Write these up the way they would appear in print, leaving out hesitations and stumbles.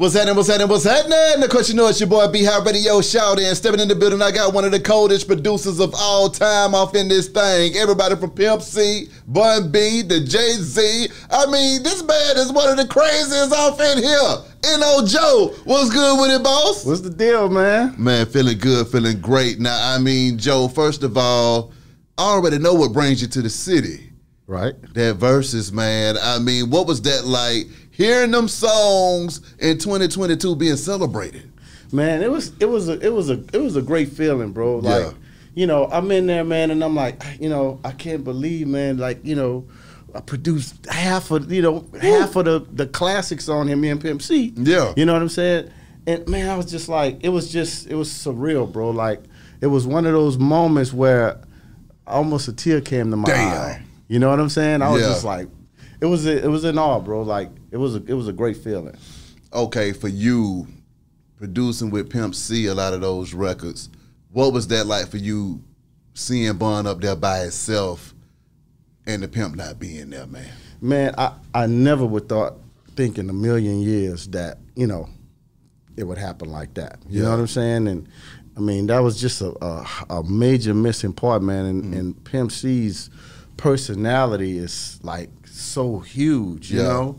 What's happening, what's happening, what's happening? Of course, you know it's your boy B-High Radio Shout In. Stepping in the building, I got one of the coldest producers of all time off in this thing. Everybody from Pimp C, Bun B, to Jay-Z. I mean, this man is one of the craziest off in here. N.O. Joe, what's good with it, boss? What's the deal, man? Man, feeling good, feeling great. Now, I mean, Joe, first of all, I already know what brings you to the city. Right. That Versus, man. I mean, what was that like? Hearing them songs in 2022 being celebrated, man, it was a great feling, bro. Like, yeah. You know, I'm in there, man, and I'm like, you know, I can't believe, man, like, you know, I produced half of the classics on him, me and Pimp C. Yeah, you know what I'm saying? And man, I was just like, it was surreal, bro. Like, it was one of those moments where almost a tear came to my eye. You know what I'm saying? I was just like, it was in awe, bro. Like, it was a great feeling. Okay, for you, producing with Pimp C, a lot of those records, what was that like for you, seeing Bun up there by itself and the Pimp not being there, man? Man, I never would think in a million years that, you know, it would happen like that. You know what I'm saying? And I mean, that was just a major missing part, man. And Pimp C's personality is like so huge, you know?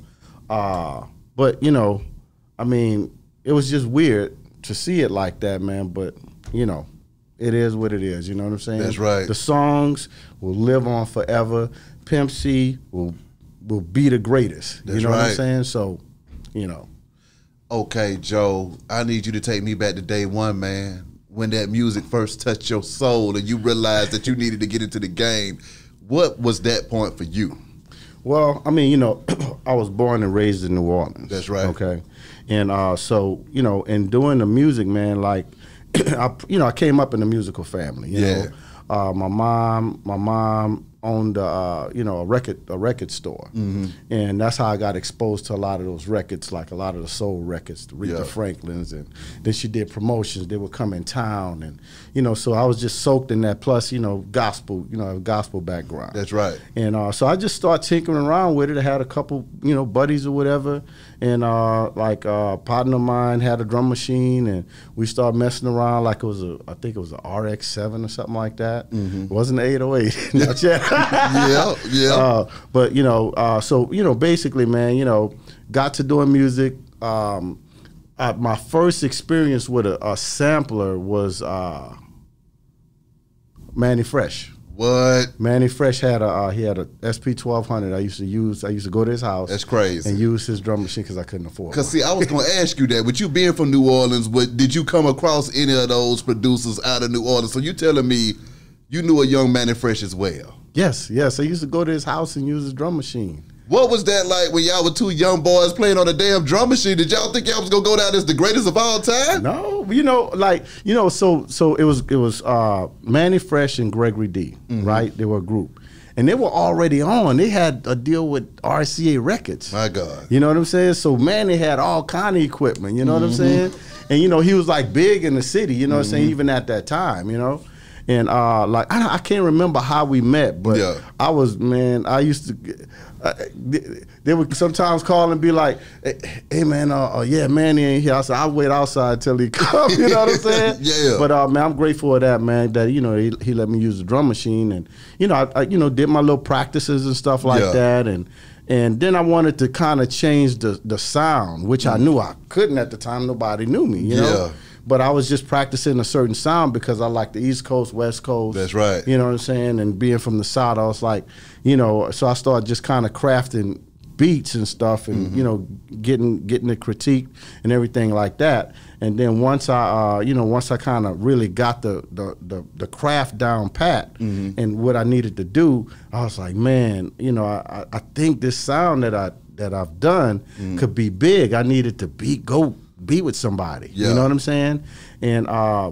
But, you know, I mean, it was just weird to see it like that, man. But, you know, it is what it is, you know what I'm saying? That's right. The songs will live on forever. Pimp C will be the greatest. That's you know right. what I'm saying? So, you know. Okay, Joe, I need you to take me back to day one, man. When that music first touched your soul and you realized that you needed to get into the game. What was that point for you? Well, I mean, you know, I was born and raised in New Orleans. That's right. Okay. And so, you know, in doing the music, man, like, I came up in a musical family. You know? My mom owned a record store, and that's how I got exposed to a lot of those records, like a lot of the soul records, the Aretha Franklins, and then she did promotions. They would come in town, and you know, so I was just soaked in that. Plus, you know, gospel, you know, gospel background. That's right. And so I just started tinkering around with it. I had a couple, you know, buddies or whatever, and a partner of mine had a drum machine, and we started messing around like I think it was a RX-7 or something like that. It wasn't an 808, not yet. But you know, so you know, basically, man, you know, got to doing music. My first experience with a sampler was Manny Fresh. What? Manny Fresh had a SP-1200. I used to go to his house. That's crazy. And use his drum machine because I couldn't afford it. Because see, I was going to ask you that. With you being from New Orleans, did you come across any of those producers out of New Orleans? So you telling me you knew a young Manny Fresh as well? Yes. I used to go to his house and use his drum machine. What was that like when y'all were two young boys playing on a damn drum machine? Did y'all think y'all was gonna go down as the greatest of all time? No, you know, like, you know, so it was Manny Fresh and Gregory D, right? They were a group. And they were already on. They had a deal with RCA Records. My God. You know what I'm saying? So Manny had all kind of equipment, you know what I'm saying? And you know, he was like big in the city, you know what I'm saying, even at that time, you know? And like I can't remember how we met, but I used to. They would sometimes call and be like, "Hey man, yeah, Manny ain't here." I said, "I'll wait outside till he comes." You know what I'm saying? Yeah. But man, I'm grateful for that, man. That, you know, he let me use the drum machine, and you know, I you know, did my little practices and stuff like that, and then I wanted to kind of change the sound, which I knew I couldn't at the time. Nobody knew me, you know. But I was just practicing a certain sound because I like the East Coast, West Coast. That's right. You know what I'm saying? And being from the South, I was like, you know, so I started just kind of crafting beats and stuff, and you know, getting the critique and everything like that. And then once I kind of really got the craft down pat and what I needed to do, I was like, man, you know, I think this sound that I've done could be big. I needed to go be with somebody. You know what I'm saying? And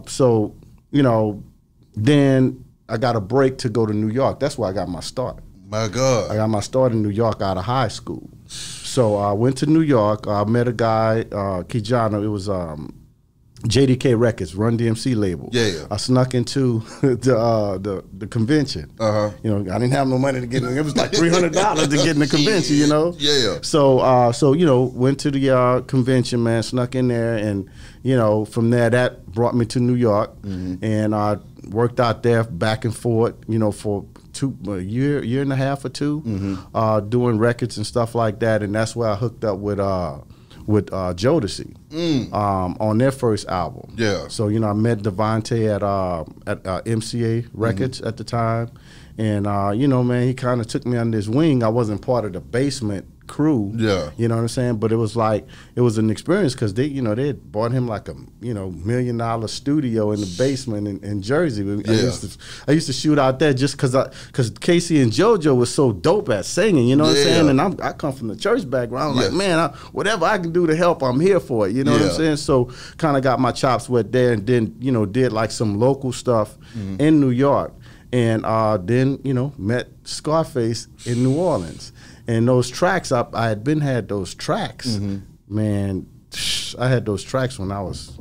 so, you know, then I got a break to go to New York. That's where I got my start. My God. I got my start in New York out of high school. So I went to New York. I met a guy, Kijano. It was JDK Records, Run DMC label. Yeah. I snuck into the convention. You know, I didn't have no money to get in. It was like $300 to get in the convention, you know? Yeah. So you know, went to the convention, man, snuck in there, and, you know, from there, that brought me to New York, and I worked out there back and forth, you know, for a year and a half or two, doing records and stuff like that, and that's where I hooked up with Jodeci on their first album. Yeah. So, you know, I met Devontae at MCA Records at the time, and you know, man, he kind of took me under his wing. I wasn't part of the basement crew. Yeah. You know what I'm saying? But it was like, it was an experience because they, you know, they had bought him like a, you know, $1 million studio in the basement in Jersey. I used to shoot out there just because Casey and JoJo was so dope at singing, you know what I'm saying? And I come from the church background. Like, man, whatever I can do to help, I'm here for it. You know what I'm saying? So kind of got my chops wet there, and then, you know, did like some local stuff in New York. And then, you know, met Scarface in New Orleans. And those tracks, I had those tracks, man. I had those tracks when I was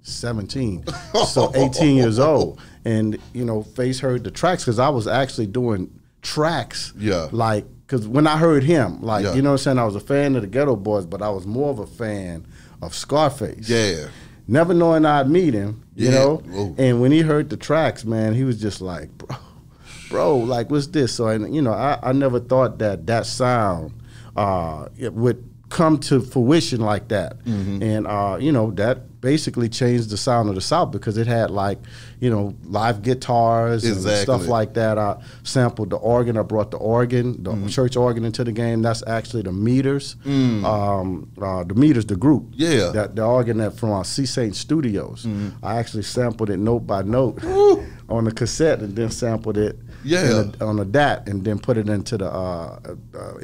17, so 18 years old. And, you know, Face heard the tracks because I was actually doing tracks. Yeah. Like, because when I heard him, like, you know what I'm saying, I was a fan of the Geto Boyz, but I was more of a fan of Scarface. Yeah. Never knowing I'd meet him, you know. Whoa. And when he heard the tracks, man, he was just like, bro, like, what's this? So, and, you know, I never thought that sound it would come to fruition like that. And, you know, that basically changed the sound of the South because it had, like, you know, live guitars and stuff like that. I sampled the organ. I brought the organ, the church organ into the game. That's actually the Meters. The Meters, the group. Yeah. The organ that from C. Saint Studios. I actually sampled it note by note on the cassette and then sampled it on the DAT and then put it into the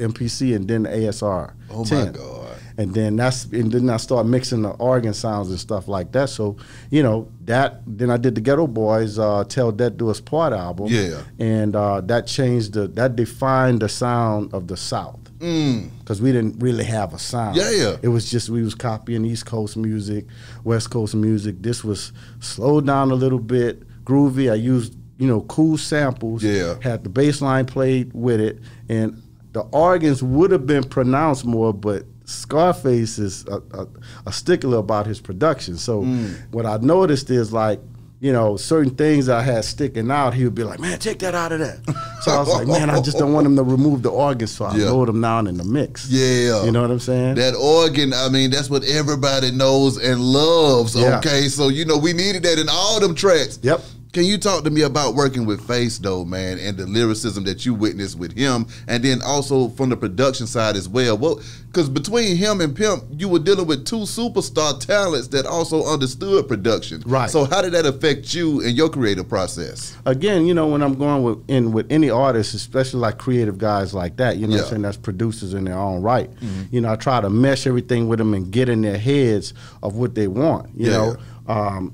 MPC and then the ASR 10. My God. And then I start mixing the organ sounds and stuff like that. So, you know, then I did the Geto Boyz Tell Death Do Us Part album. Yeah. And that defined the sound of the South. Because we didn't really have a sound. Yeah. It was just, we was copying East Coast music, West Coast music. This was slowed down a little bit, groovy. I used, you know, cool samples. Yeah. Had the bass line played with it. And the organs would have been pronounced more, but Scarface is a stickler about his production. So what I noticed is, like, you know, certain things I had sticking out, he would be like, man, take that out of there. So I was like, man, I just don't want him to remove the organ, so I load them down in the mix. Yeah. You know what I'm saying? That organ, I mean, that's what everybody knows and loves, okay? So, you know, we needed that in all them tracks. Yep. Can you talk to me about working with Face, though, man, and the lyricism that you witnessed with him, and then also from the production side as well? Well, because between him and Pimp, you were dealing with two superstar talents that also understood production. Right. So how did that affect you in your creative process? Again, you know, when I'm going with any artist, especially like creative guys like that, you know what I'm saying, that's producers in their own right. You know, I try to mesh everything with them and get in their heads of what they want, you know.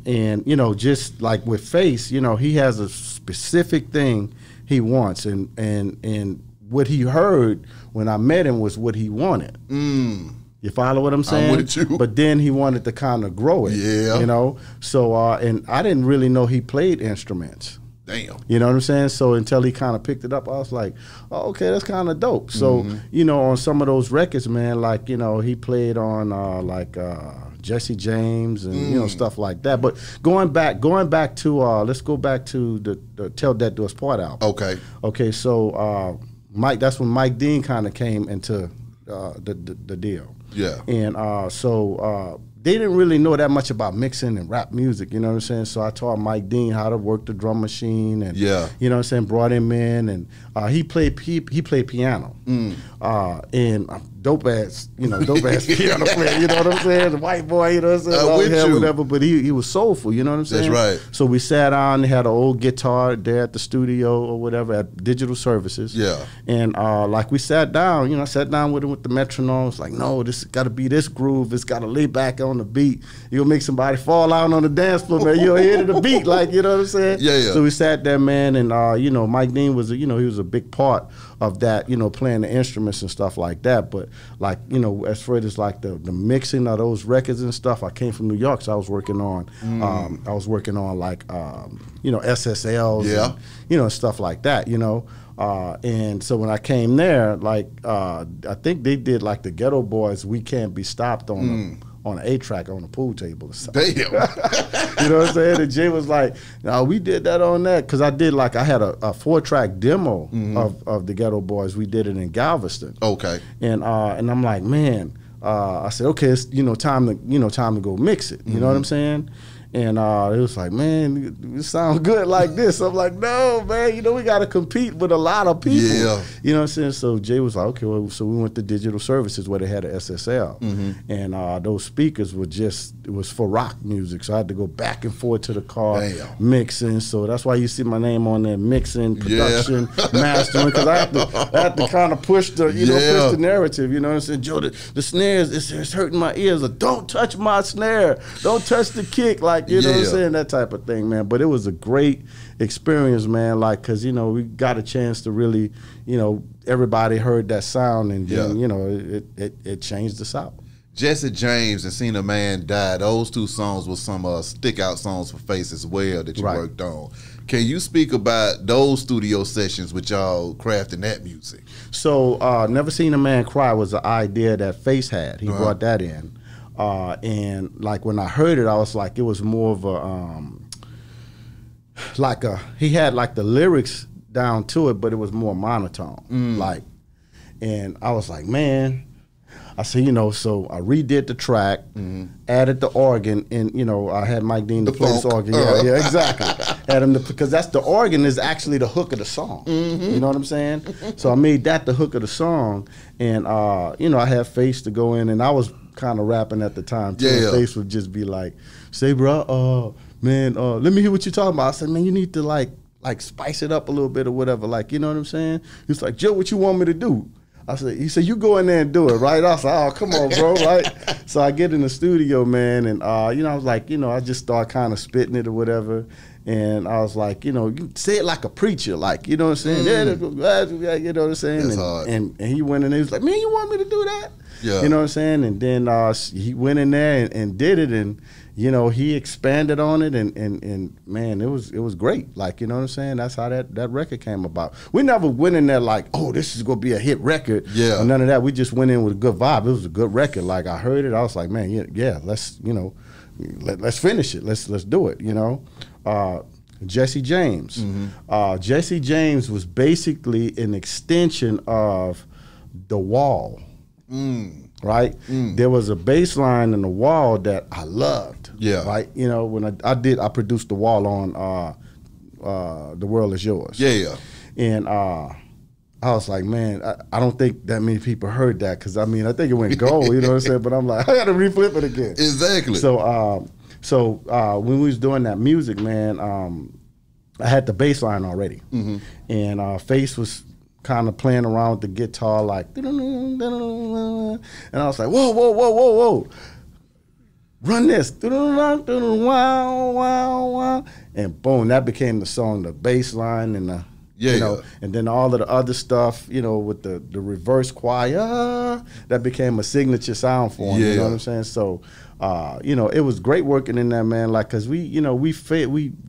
And, you know, just like with Face, you know, he has a specific thing he wants, and what he heard when I met him was what he wanted. You follow what I'm saying? I'm with you. But then he wanted to kind of grow it, you know? So, and I didn't really know he played instruments. Damn. You know what I'm saying? So until he kind of picked it up, I was like, oh, okay, that's kind of dope. So, you know, on some of those records, man, like, you know, he played on Jesse James and, you know, stuff like that. But going back to, let's go back to the Tell Death Do Us Part album. Okay. Okay, so that's when Mike Dean kind of came into the deal. Yeah. And so they didn't really know that much about mixing and rap music, you know what I'm saying? So I taught Mike Dean how to work the drum machine, and you know what I'm saying, brought him in, and he played piano. And dope ass piano player, you know what I'm saying? The white boy, you know what I'm saying? Long hair, whatever, but he was soulful, you know what I'm saying? That's right. So we sat down and had an old guitar there at the studio or whatever at Digital Services. Yeah. And like we sat down, you know, I sat down with him with the metronome. It's like, no, this got to be this groove. It's got to lay back on on the beat, you'll make somebody fall out on the dance floor, man. You'll hit the beat, like, you know what I'm saying? Yeah, yeah. So we sat there, man, and you know, Mike Dean was, you know, he was a big part of that, you know, playing the instruments and stuff like that. But like, you know, as far as like the mixing of those records and stuff, I came from New York, so I was working on like you know, SSLs, yeah, and, you know, stuff like that, you know. And so when I came there, like I think they did like the Geto Boyz, We Can't Be Stopped on an 8-track on the pool table or something. Damn. You know what I'm saying? And Jay was like, no, we did that on that. Because I did like, I had a 4-track demo of the Geto Boyz. We did it in Galveston. Okay. And I'm like, man, I said, okay, it's, you know, time to go mix it. You know what I'm saying? And it was like, man, it sounds good like this. I'm like, no, man, you know, we got to compete with a lot of people. Yeah. You know what I'm saying? So Jay was like, okay, well, so we went to Digital Services where they had an SSL. And those speakers were just, it was for rock music. So I had to go back and forth to the car mixing. So that's why you see my name on there, mixing, production, mastering, because I had to kind of push the, you know, push the narrative. You know what I'm saying? Joe, the snares, it's hurting my ears. Like, don't touch my snare. Don't touch the kick. Like, you know what I'm saying? That type of thing, man. But it was a great experience, man, like, because, you know, we got a chance to really, you know, everybody heard that sound, and then, you know, it changed the South. Jesse James and Seen a Man Die, those two songs were some stick-out songs for Face as well that you worked on. Can you speak about those studio sessions with y'all crafting that music? So, Never Seen a Man Cry was an idea that Face had. He brought that in. And like when I heard it, I was like, it was more of a, he had like the lyrics down to it, but it was more monotone. Like, and I was like, man, I said, you know, so I redid the track, added the organ, and, you know, I had Mike Dean to play this organ. Yeah, exactly. Had him because that's the organ is actually the hook of the song. You know what I'm saying? So I made that the hook of the song, and you know, I had Face to go in, and I was kind of rapping at the time too. And Face would just be like, "Say, bro, man, let me hear what you're talking about." I said, "Man, you need to like spice it up a little bit or whatever." Like, you know what I'm saying? He was like, "Joe, what you want me to do?" He said, "You go in there and do it, right?" I was like, "Oh, come on, bro," right? So I get in the studio, man, and you know, I was like, you know, I just start kind of spitting it or whatever. And I was like, you know, you say it like a preacher, like, you know what I'm saying? You know what I'm saying? And he went in there, he was like, "Man, you want me to do that?" Yeah. You know what I'm saying? And then he went in there and did it, and, you know, he expanded on it, and man, it was great. Like, you know what I'm saying? That's how that record came about. We never went in there like, oh, this is gonna be a hit record. Yeah. Or none of that. We just went in with a good vibe. It was a good record. Like, I heard it, I was like, man, yeah, let's, you know, let's finish it. Let's do it, you know. Jesse James. Jesse James was basically an extension of The Wall. Right? There was a bass line in The Wall that I loved. Yeah. Right? You know, when I produced The Wall on The World Is Yours. Yeah. And I was like, man, I don't think that many people heard that, because I mean, I think it went gold, you know what I'm saying? But I'm like, I gotta reflip it again. Exactly. So when we was doing that music, man, I had the bass line already. And Face was kind of playing around with the guitar, like, and I was like, whoa, run this, and boom, that became the song, the bass line, and the, you know, and then all of the other stuff, you know, with the reverse choir, that became a signature sound for him. You know what I'm saying? So, you know, it was great working in there, man. Like, cause we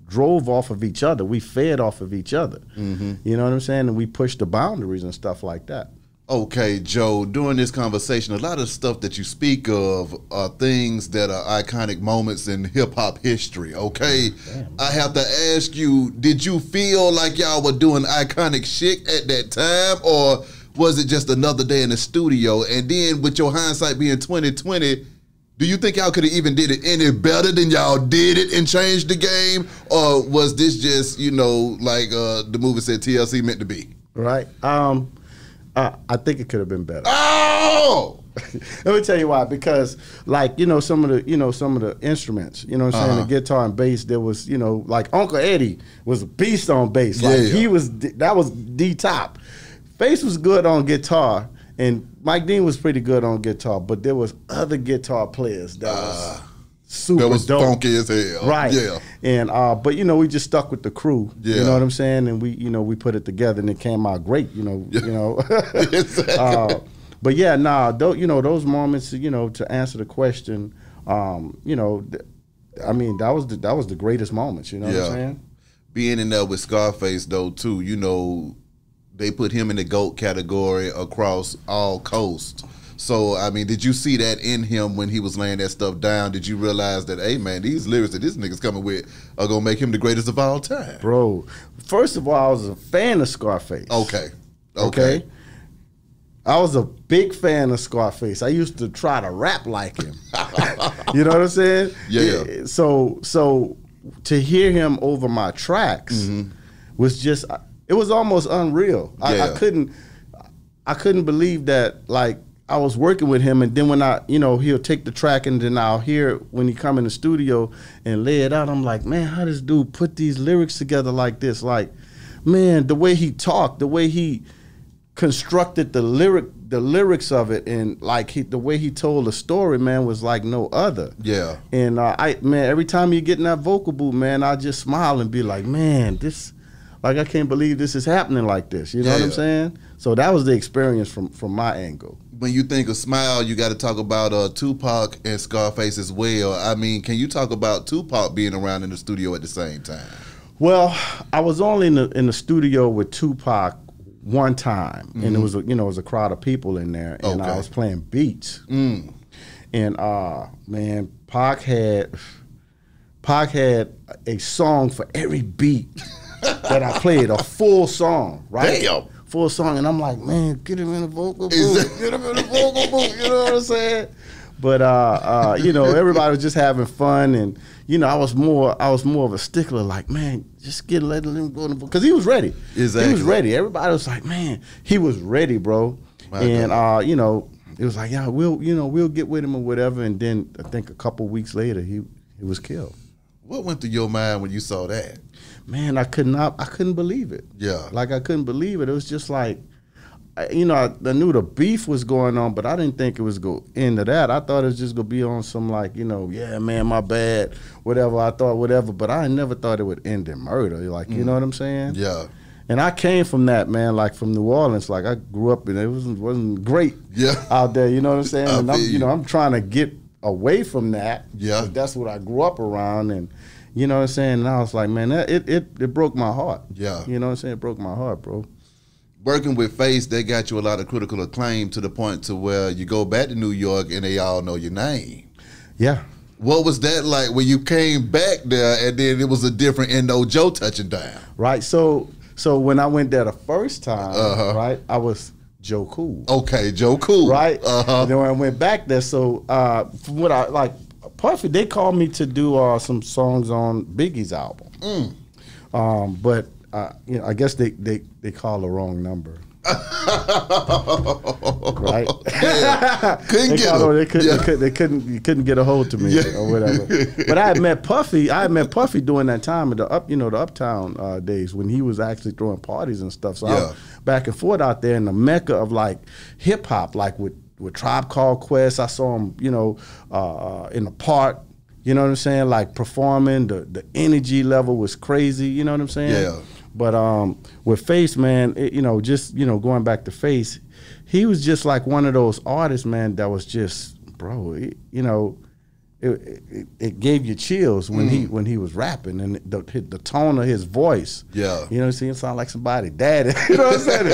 drove off of each other, we fed off of each other. You know what I'm saying? And we pushed the boundaries and stuff like that. Okay, Joe, during this conversation, a lot of stuff that you speak of are things that are iconic moments in hip-hop history, okay? Damn. I have to ask you, did you feel like y'all were doing iconic shit at that time, or was it just another day in the studio? And then with your hindsight being 2020, do you think y'all could have even did it any better than y'all did it and changed the game? Or was this just, you know, like the movie said, TLC meant to be? Right. I think it could have been better. Oh! Let me tell you why. Because, like, you know, some of the instruments, you know what I'm saying, the guitar and bass, there was, you know, like Uncle Eddie was a beast on bass. Like, that was D-top. Face was good on guitar, And Mike Dean was pretty good on guitar, but there was other guitar players that was super that was dope. funky as hell. Right. Yeah. And but we just stuck with the crew. Yeah. You know what I'm saying? And we put it together and it came out great, Exactly. But yeah, those moments, to answer the question, I mean, that was the greatest moments, you know what I'm saying? Being in there with Scarface though too, they put him in the GOAT category across all coasts. So, I mean, did you see that in him when he was laying that stuff down? Did you realize that, hey, man, these lyrics that this nigga's coming with are going to make him the greatest of all time? Bro, first of all, I was a fan of Scarface. Okay. I was a big fan of Scarface. I used to try to rap like him. You know what I'm saying? Yeah. So to hear him over my tracks was just, it was almost unreal. Yeah. I couldn't believe that, like, I was working with him, and then when he'll take the track, and then I'll hear it when he come in the studio and lay it out. I'm like, man, how does dude put these lyrics together like this? Like, man, the way he talked, the way he constructed the lyrics of it, and like the way he told the story, man, was like no other. Yeah. And every time you get in that vocal booth, man, I just smile and be like, man, I can't believe this is happening like this. You know what I'm saying? So that was the experience from my angle. When you think of Smile, you got to talk about Tupac and Scarface as well. I mean, can you talk about Tupac being around in the studio at the same time? Well, I was only in the studio with Tupac one time, and it was a crowd of people in there, and I was playing beats. And man, Pac had a song for every beat that I played, a full song, right? Damn. Full song, and I'm like, man, get him in the vocal booth, get him in the vocal booth, you know what I'm saying? But everybody was just having fun, and I was more of a stickler, like, man, just let him go in the vocal, because he was ready. Exactly. He was ready. Everybody was like, man, he was ready, bro. It was like, yeah, we'll get with him or whatever, and then I think a couple weeks later, he was killed. What went through your mind when you saw that? Man, I couldn't believe it. Yeah. Like, I couldn't believe it. It was just like, I knew the beef was going on, but I didn't think it was go into that. I thought it was just going to be on some, like, yeah, man, my bad, whatever. I thought whatever, but I never thought it would end in murder. Like, you know what I'm saying? Yeah. And I came from that, man, like from New Orleans. Like, I grew up and it wasn't great out there, you know what I'm saying? And I'm trying to get away from that. Yeah. That's what I grew up around, and you know what I'm saying? And I was like, man, it broke my heart. Yeah. You know what I'm saying? It broke my heart, bro. Working with Face, they got you a lot of critical acclaim to the point to where you go back to New York and they all know your name. Yeah. What was that like when you came back there and then it was a different Endo Joe touching down? Right. So when I went there the first time, right, I was Joe Cool. Okay, Joe Cool. Right. And then when I went back there, so from what I like, Puffy, they called me to do some songs on Biggie's album. But I guess they called the wrong number. Right? Yeah. Couldn't get them. They couldn't get a hold to me or whatever. But I had met Puffy during that time at the Uptown days when he was actually throwing parties and stuff. So I was back and forth out there in the mecca of like hip hop, like with Tribe Called Quest. I saw him, in the park. You know what I'm saying? Like performing, the energy level was crazy. You know what I'm saying? Yeah. But with Face, man, going back to Face, he was just like one of those artists, man, that was just, bro, it gave you chills when he was rapping, and the tone of his voice. Yeah. You know what I'm saying? It sounded like somebody daddy. You know what I'm saying?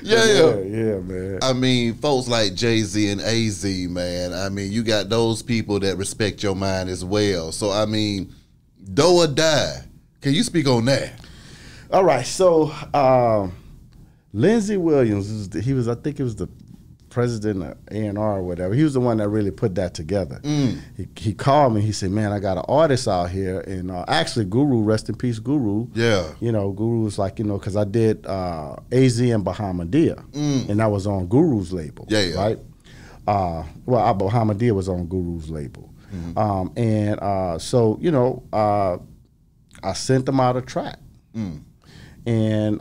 Yeah, man. I mean, folks like Jay-Z and AZ, man, I mean, you got those people that respect your mind as well. So, I mean, do or die. Can you speak on that? All right, so Lindsey Williams, I think he was the president of A&R or whatever. He was the one that really put that together. He called me. He said, man, I got an artist out here. And actually, Guru, rest in peace, Guru. Yeah. Guru was like, because I did AZ and Bahamadia. And that was on Guru's label. Yeah. Right? Bahamadia was on Guru's label. I sent them out a track. And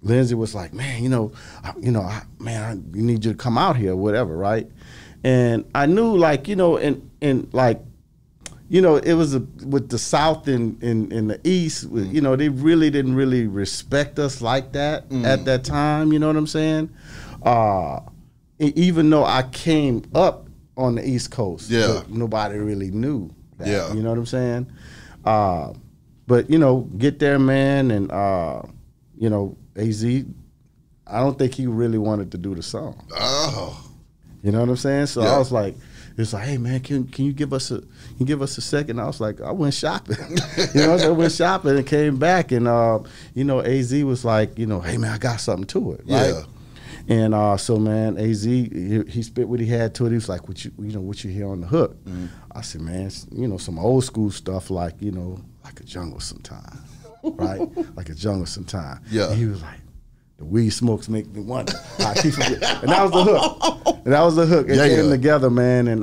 Lindsay was like, man, you need you to come out here, or whatever, right? And I knew, like, and like, it was with the South and the East, they really didn't really respect us like that at that time. You know what I'm saying? Even though I came up on the East Coast, but nobody really knew that. Yeah. You know what I'm saying? But get there, man, and AZ, I don't think he really wanted to do the song. Oh. You know what I'm saying? So I was like, it's like, hey man, can you give us a second? I was like, I went shopping. I went shopping and came back, and AZ was like, hey man, I got something to it, right? Yeah. And so man, AZ, he spit what he had to it. He was like, what you hear on the hook? I said, man, some old school stuff, like like a jungle sometime, right? Like a jungle sometime. Yeah. And he was like, the weed smokes make me wonder. And that was the hook. And that was the hook. It came together, man. And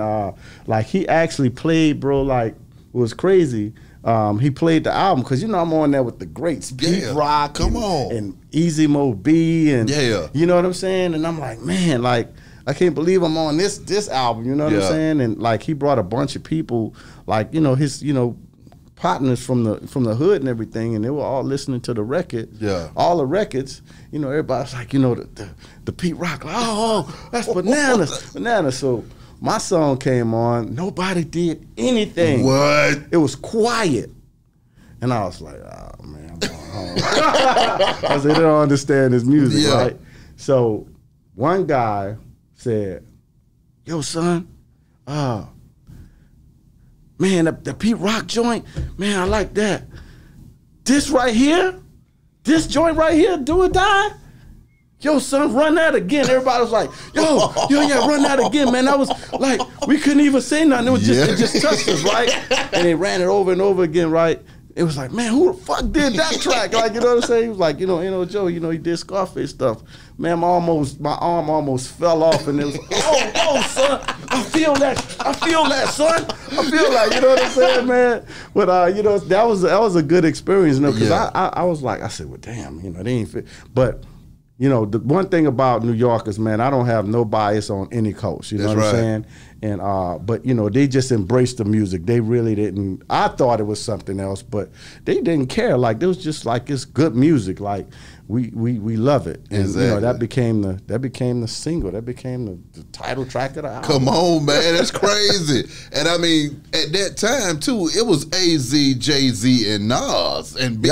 like he actually played, bro, like it was crazy. He played the album because I'm on there with the greats, Pete Rock, and Easy Mo B, and you know what I'm saying. And I'm like, man, like I can't believe I'm on this album. You know what I'm saying? And like he brought a bunch of people, like his partners from the hood and everything, and they were all listening to the record. Yeah, all the records. Everybody's like, the Pete Rock, like, oh, that's bananas. So my song came on. Nobody did anything. What? It was quiet. And I was like, oh, man, I'm going home. I said, they don't understand this music, right? So one guy said, yo, son, man, the Pete Rock joint, man, I like that. This right here, this joint right here, Do or Die, yo, son, run that again. Everybody was like, yo, run that again, man. That was like, we couldn't even say nothing. It was just, it just touched us, right? And they ran it over and over again, right? It was like, man, who the fuck did that track? Like, you know what I'm saying? He was like, Joe, he did Scarface stuff. Man, my arm almost fell off, and it was, oh, son, I feel that, son. I feel like, you know what I'm saying, man? But that was a good experience, because I was like, I said, well, damn, they ain't fit. But the one thing about New Yorkers, man, I don't have no bias on any coast. You know what I'm saying? And but they just embraced the music. They really didn't. I thought it was something else, but they didn't care. Like, it was just like, it's good music. Like, we love it. And exactly. that became the single. That became the title track of the album. Come on, man, that's crazy. And I mean, at that time too, it was AZ, Jay-Z, and Nas and Big.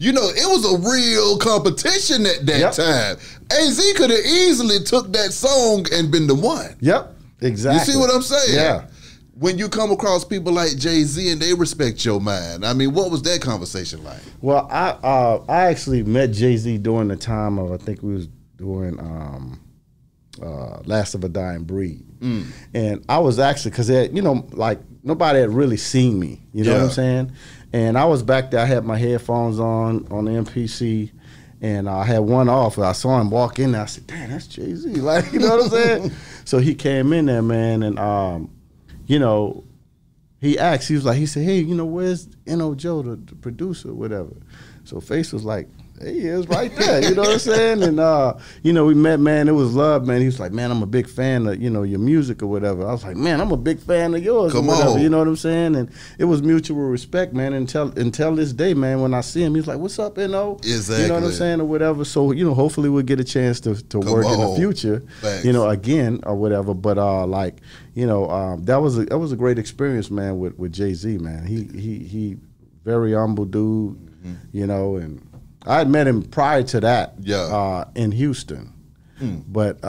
It was a real competition at that time. AZ could have easily took that song and been the one. Yep. Exactly. You see what I'm saying? Yeah. When you come across people like Jay-Z and they respect your mind, I mean, what was that conversation like? Well, I actually met Jay-Z during the time of, I think we was doing Last of a Dying Breed. And I was actually, because like nobody had really seen me, you know what I'm saying? And I was back there, I had my headphones on the MPC, and I had one off. I saw him walk in there. I said, damn, that's Jay-Z. Like, you know what I'm saying? So he came in there, man, and, he asked, he said, hey, where's N.O. Joe, the producer or whatever? So Face was like, there he is right there, you know what I'm saying? And, we met, man, it was love, man. He was like, man, I'm a big fan of, your music or whatever. I was like, man, I'm a big fan of yours or whatever, you know what I'm saying? And it was mutual respect, man, until this day, man, when I see him, he's like, what's up, N.O.? Exactly. You know what I'm saying, or whatever. So, hopefully we'll get a chance to work in the future, again or whatever. But, that was a great experience, man, with Jay-Z, man. He very humble dude, and I had met him prior to that in Houston, but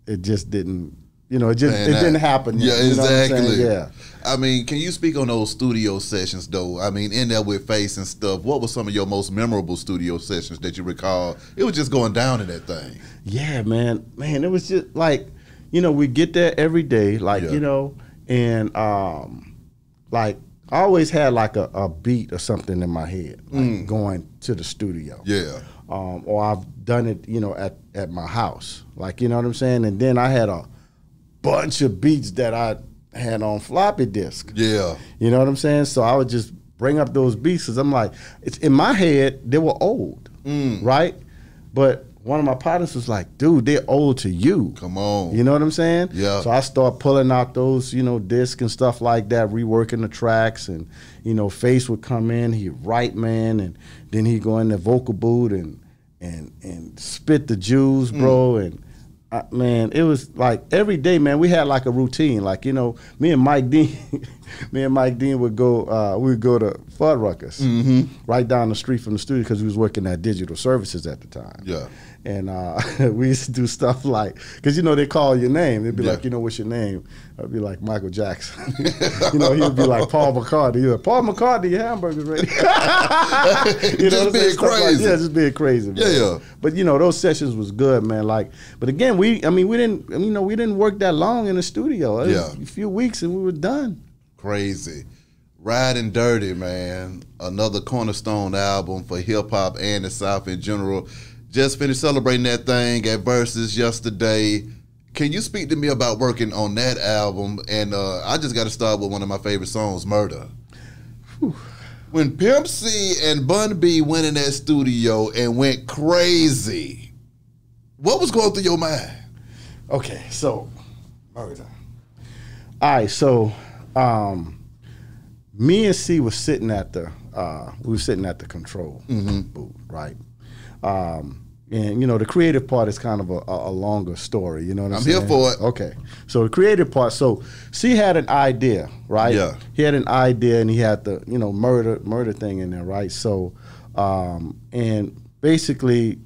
it just didn't, it didn't happen. Yeah, exactly. Yeah. I mean, can you speak on those studio sessions though? I mean, in there with Face and stuff, what were some of your most memorable studio sessions that you recall? It was just going down in that thing. Yeah, man, it was just like, we get there every day, like, and like, I always had like a beat or something in my head, like going to the studio. Yeah. Or I've done it, at my house. Like, you know what I'm saying? And then I had a bunch of beats that I had on floppy disk. Yeah. You know what I'm saying? So I would just bring up those beats, cause I'm like, it's in my head they were old, right? But one of my partners was like, dude, they're old to you. Come on. You know what I'm saying? Yeah. So I start pulling out those, discs and stuff like that, reworking the tracks, and, Face would come in, he'd write, man, and then he'd go in the vocal booth and spit the juice, bro, and man, it was like every day, man, we had like a routine. Like, me and Mike Dean would go, we would go to Fuddruckers, right down the street from the studio, because we was working at Digital Services at the time. Yeah. And we used to do stuff like, because, they call your name. They'd be like, what's your name? I'd be like, Michael Jackson. He would be like, Paul McCartney. He'd be like, Paul McCartney, your hamburger's ready. Just being crazy. Just being crazy, man. Yeah. But, those sessions was good, man. Like, but again, we didn't work that long in the studio. It was a few weeks and we were done. Crazy. Riding Dirty, man. Another cornerstone album for hip-hop and the South in general. Just finished celebrating that thing at Versus yesterday. Can you speak to me about working on that album? And I just got to start with one of my favorite songs, Murder. Whew. When Pimp C and Bun B went in that studio and went crazy, what was going through your mind? Okay, so, Murder. All right, so me and C was sitting at the control booth, right? And the creative part is kind of a longer story. You know what I'm saying? I'm here for it. Okay, so the creative part. So C had an idea, right? Yeah. He had an idea, and he had the murder thing in there, right? So, and basically,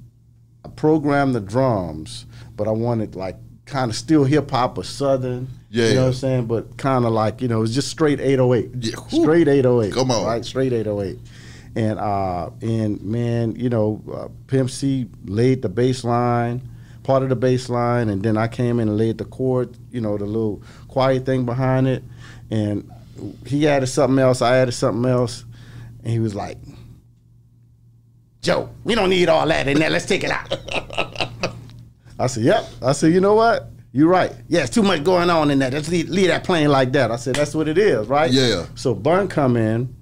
I programmed the drums, but I wanted like kind of still hip hop or southern. Yeah. You know what I'm saying? But kind of like it's just straight 808. Yeah. Straight 808. Come on. Right, straight 808. And man, Pimp C laid the bass line, part of the bass line, and then I came in and laid the chord, the little quiet thing behind it, and he added something else, I added something else, and he was like, Joe, we don't need all that in there, let's take it out. I said, yep. I said, you know what? You're right. Yeah, it's too much going on in there. Let's leave that playing like that. I said, that's what it is, right? Yeah. So Bun come in,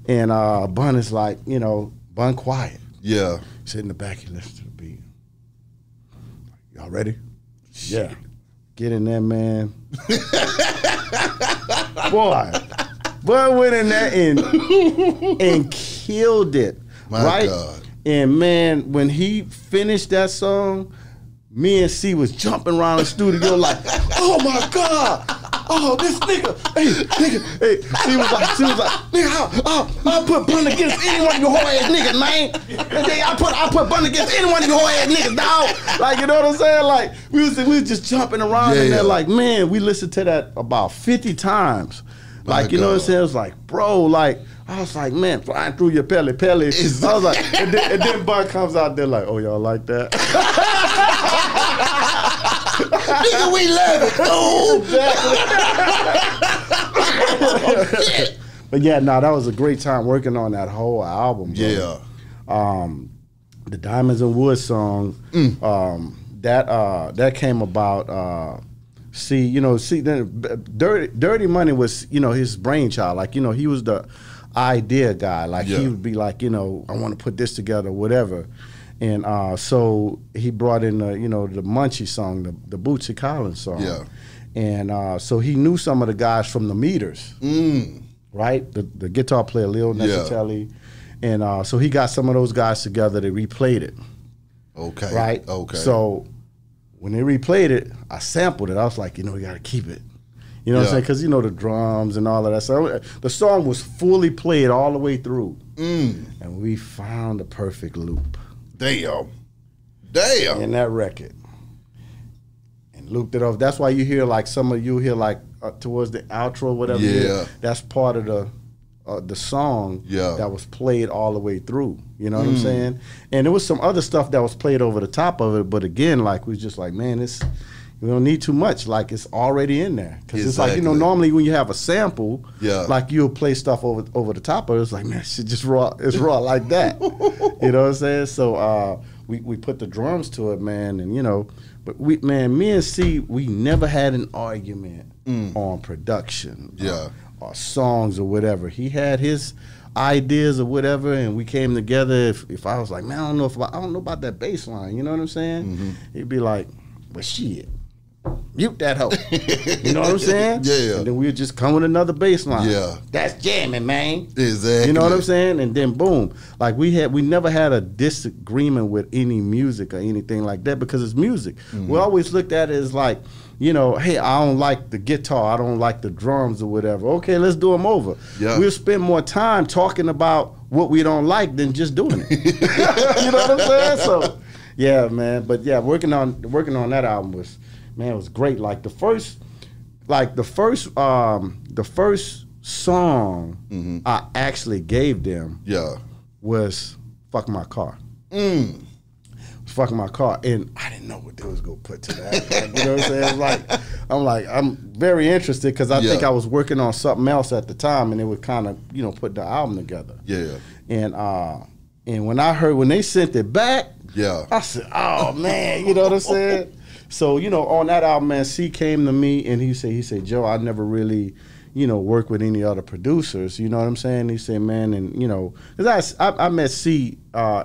and Bun is like, Bun quiet. Yeah. Sit in the back, he listens to the beat. Y'all ready? Yeah. Get in there, man. Boy, Bun went in there and killed it. My right? God. And man, when he finished that song, me and C was jumping around the studio like, oh my God. Oh, this nigga, hey, she was like, nigga, I'll put Bun against any one of you whole ass niggas, man. And then I put Bun against any one of you whole ass niggas, dog. Like, you know what I'm saying? Like, we was just jumping around in there, like, man, we listened to that about 50 times. Like, you know what I'm saying? It was like, bro, like, I was like, man, flying through your pelly. I was like, and then Bun comes out there like, oh, y'all like that? Nigga, we love it. Exactly. But yeah, that was a great time working on that whole album. Bro. Yeah. The Diamonds and Wood song, that came about. Dirty Money was, his brainchild. Like, he was the idea guy. Like, he would be like, I want to put this together, whatever. And so he brought in the Munchie song, the Bootsy Collins song. Yeah. And so he knew some of the guys from the Meters, right? The guitar player, Leo Necatelli. And so he got some of those guys together. They replayed it. Okay. Right? Okay. So when they replayed it, I sampled it. I was like, we got to keep it. You know what I'm saying? Because, the drums and all of that. So the song was fully played all the way through. And we found the perfect loop. Damn. In that record. And looped it off. That's why you hear like some of you hear like towards the outro, whatever. Yeah. That's part of the song that was played all the way through. You know what I'm saying? And there was some other stuff that was played over the top of it. But again, like we was just like, man, we don't need too much. Like it's already in there. Because it's like, normally when you have a sample, like you'll play stuff over the top of it. It's like, man, shit just raw. It's raw like that. You know what I'm saying? So we put the drums to it, man. And, but me and C, we never had an argument on production. Or songs or whatever. He had his ideas or whatever, and we came together. If I was like, man, I don't know about that bass line, you know what I'm saying? He'd be like, well, shit, mute that hoe. You know what I'm saying? Yeah. And then we'd just come with another bass line. Yeah. That's jamming, man. Exactly. You know what I'm saying? And then boom, like we never had a disagreement with any music or anything like that because it's music. We always looked at it as like, you know, hey, I don't like the guitar, I don't like the drums or whatever. Okay, let's do them over. Yeah. We'll spend more time talking about what we don't like than just doing it. You know what I'm saying? So, yeah, man. But yeah, working on that album was, man, it was great. Like the first song I actually gave them was "Fuck My Car." Fucking my car, and I didn't know what they was gonna put to that. Like, you know what I'm saying? I'm very interested because I think I was working on something else at the time, and it would kind of, you know, put the album together. Yeah. And when they sent it back, I said, oh man, you know what I'm saying? So, you know, on that album, man, C came to me and he said, Joe, I never really, you know, work with any other producers. You know what I'm saying? He said, man, and you know, because I met C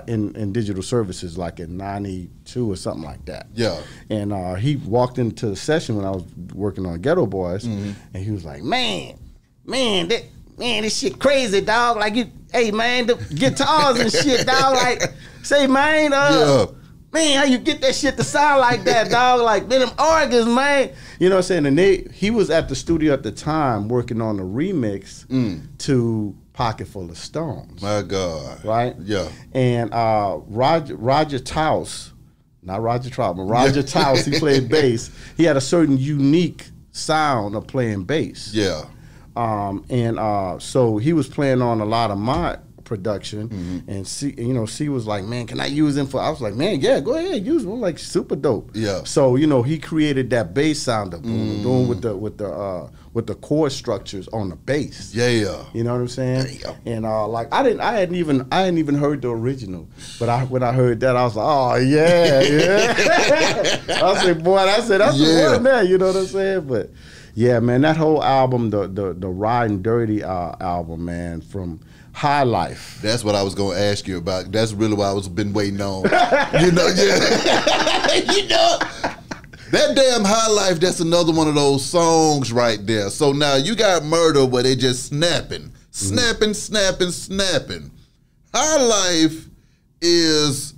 in digital services like in '92 or something like that. Yeah. And he walked into the session when I was working on Geto Boyz, and he was like, man, this shit crazy, dog. Like, hey, man, the guitars and shit, dog. Like, say, man, man, how you get that shit to sound like that, dog? Like, man, them organs, man. You know what I'm saying? And he was at the studio at the time working on a remix to Pocket Full of Stones. My God. Right? Yeah. And Roger Taus, not Roger Troutman, Roger Taus, he played bass. He had a certain unique sound of playing bass. Yeah. So he was playing on a lot of my production, and C was like, man, can I use him for? I was like, man, yeah, go ahead, use him. Like, super dope. Yeah. So, you know, he created that bass sound of boom, boom with the chord structures on the bass. Yeah. You know what I'm saying? And like I hadn't even heard the original, but when I heard that, I was like, oh yeah. I said, boy, that's the one there. You know what I'm saying? But yeah, man, that whole album, the Riding Dirty album, man, from High Life. That's what I was going to ask you about. That's really what I was been waiting on. You know, you know, that damn High Life, that's another one of those songs right there. So now you got Murder where they just snapping. High Life is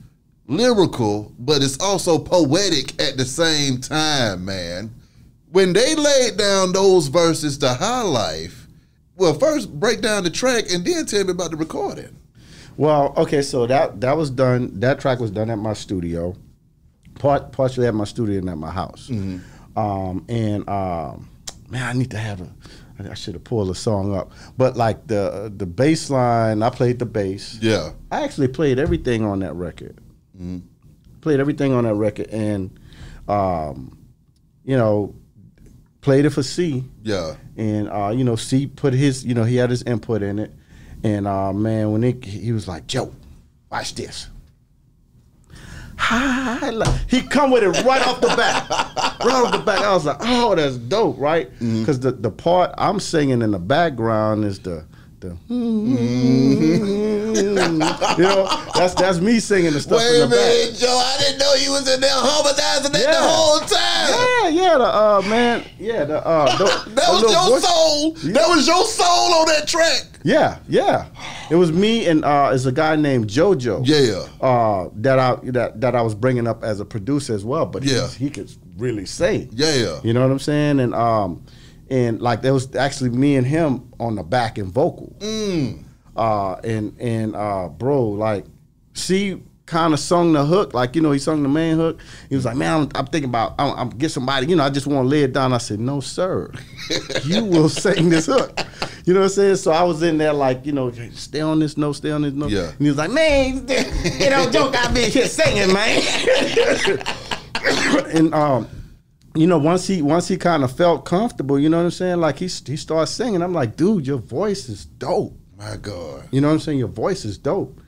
lyrical, but it's also poetic at the same time, man. When they laid down those verses to High Life, well, first break down the track and then tell me about the recording. Well, okay, so that was done. That track was done at my studio, partially at my studio and at my house. Man, I need to have I should have pulled a song up. But like the bass line, I played the bass. Yeah, I actually played everything on that record. Played everything on that record, and you know, played it for C. Yeah. And, you know, C put his, you know, he had his input in it. And, man, when he was like, Joe, watch this. He come with it right off the bat. Right off the bat. I was like, oh, that's dope, right? Because the part I'm singing in the background is the you know, that's me singing the stuff. Wait in the a minute, Joe, I didn't know you was in there harmonizing that the whole time. That was your soul. That was your soul on that track. Yeah. It was me and it's a guy named JoJo. Yeah. That I was bringing up as a producer as well, but he could really sing. Yeah. You know what I'm saying? And like there was actually me and him on the backing vocal. Bro, like, C kind of sung the hook, like, you know, he sung the main hook. He was like, man, I'm thinking about, I'm get somebody, you know, I just want to lay it down. I said, no, sir, you will sing this hook. You know what I'm saying? So I was in there like, you know, stay on this note, stay on this note. Yeah. And he was like, man, you know, Joe got me here singing, man. And you know, once he kind of felt comfortable, you know what I'm saying? Like he started singing. I'm like, dude, your voice is dope. My God. You know what I'm saying? Your voice is dope.